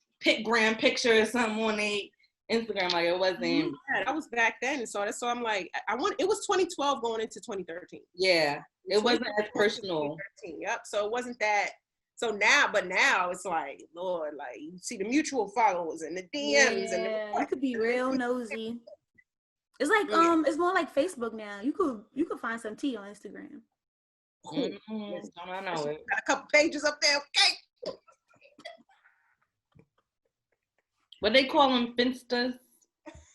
gram picture or something on their Instagram. Like it wasn't. Yeah, that was back then. So I'm like, it was 2012 going into 2013. Yeah, it wasn't as personal. Yep. So it wasn't that. So now it's like, Lord, like you see the mutual followers and the DMs and you could be real nosy. It's like it's more like Facebook now. You could find some tea on Instagram. I know it. Got a couple pages up there, okay. What they call them, Finstas?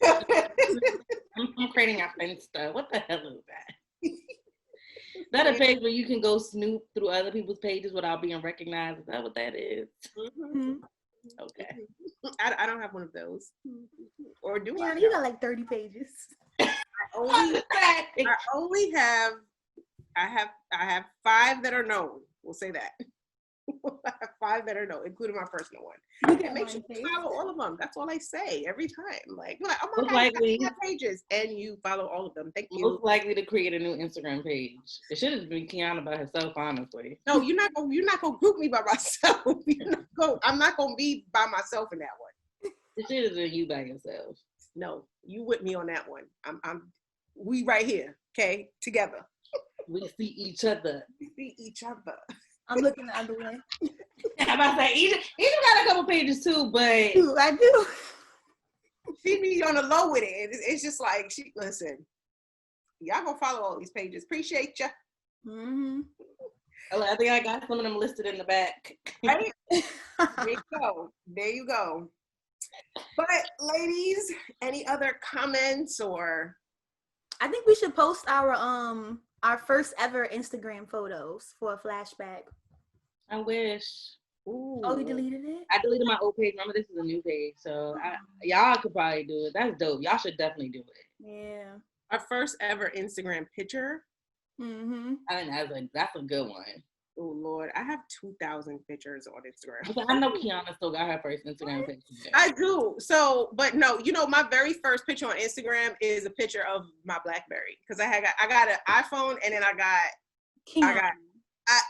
I'm creating a Finsta. What the hell is that? That a page where you can go snoop through other people's pages without being recognized. Is that what that is? Okay. I don't have one of those. Or do I? You got like 30 pages. I have 5 that are known. We'll say that. I have 5 that are known, including my personal one. And make sure you follow all of them. That's all I say every time. Like oh my God, I have pages, and you follow all of them. Thank you. Most likely to create a new Instagram page. It should have been Kiana by herself, honestly. No, you're not gonna group me by myself. I'm not gonna be by myself in that one. It should have been you by yourself. No, you with me on that one. We right here, okay, together. We see each other. I'm looking the other way. I'm about to say, Eden got a couple pages too, but I do. She be on the low with it. It's just like listen. Y'all gonna follow all these pages. Appreciate ya. I think I got some of them listed in the back. Right? There you go. But ladies, any other comments or? I think we should post our first ever Instagram photos for a flashback. I wish. Ooh. Oh, you deleted it? I deleted my old page. Remember, this is a new page, so y'all could probably do it. That's dope. Y'all should definitely do it. Yeah. Our first ever Instagram picture. I think that's a good one. Oh Lord, I have 2,000 pictures on Instagram. I know Kiana still got her first Instagram picture. I do. So, but no, my very first picture on Instagram is a picture of my BlackBerry because I got an iPhone and then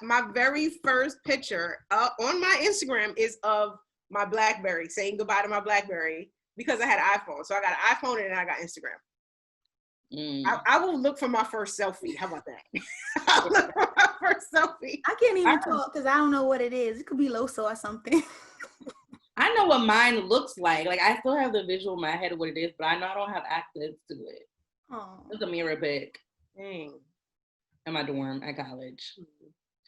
my very first picture on my Instagram is of my BlackBerry, saying goodbye to my BlackBerry because I had an iPhone. So I got an iPhone and then I got Instagram. I will look for my first selfie. How about that? I'll look for my first selfie. I can't even talk because I don't know what it is. It could be Loso or something. I know what mine looks like. Like, I still have the visual in my head of what it is, but I know I don't have access to it. Oh. There's a mirror pic. Dang. In my dorm at college.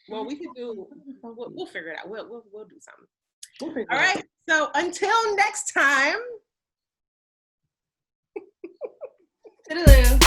Well, we could do. We'll figure it out. We'll do something. All right. So until next time. Toodaloo.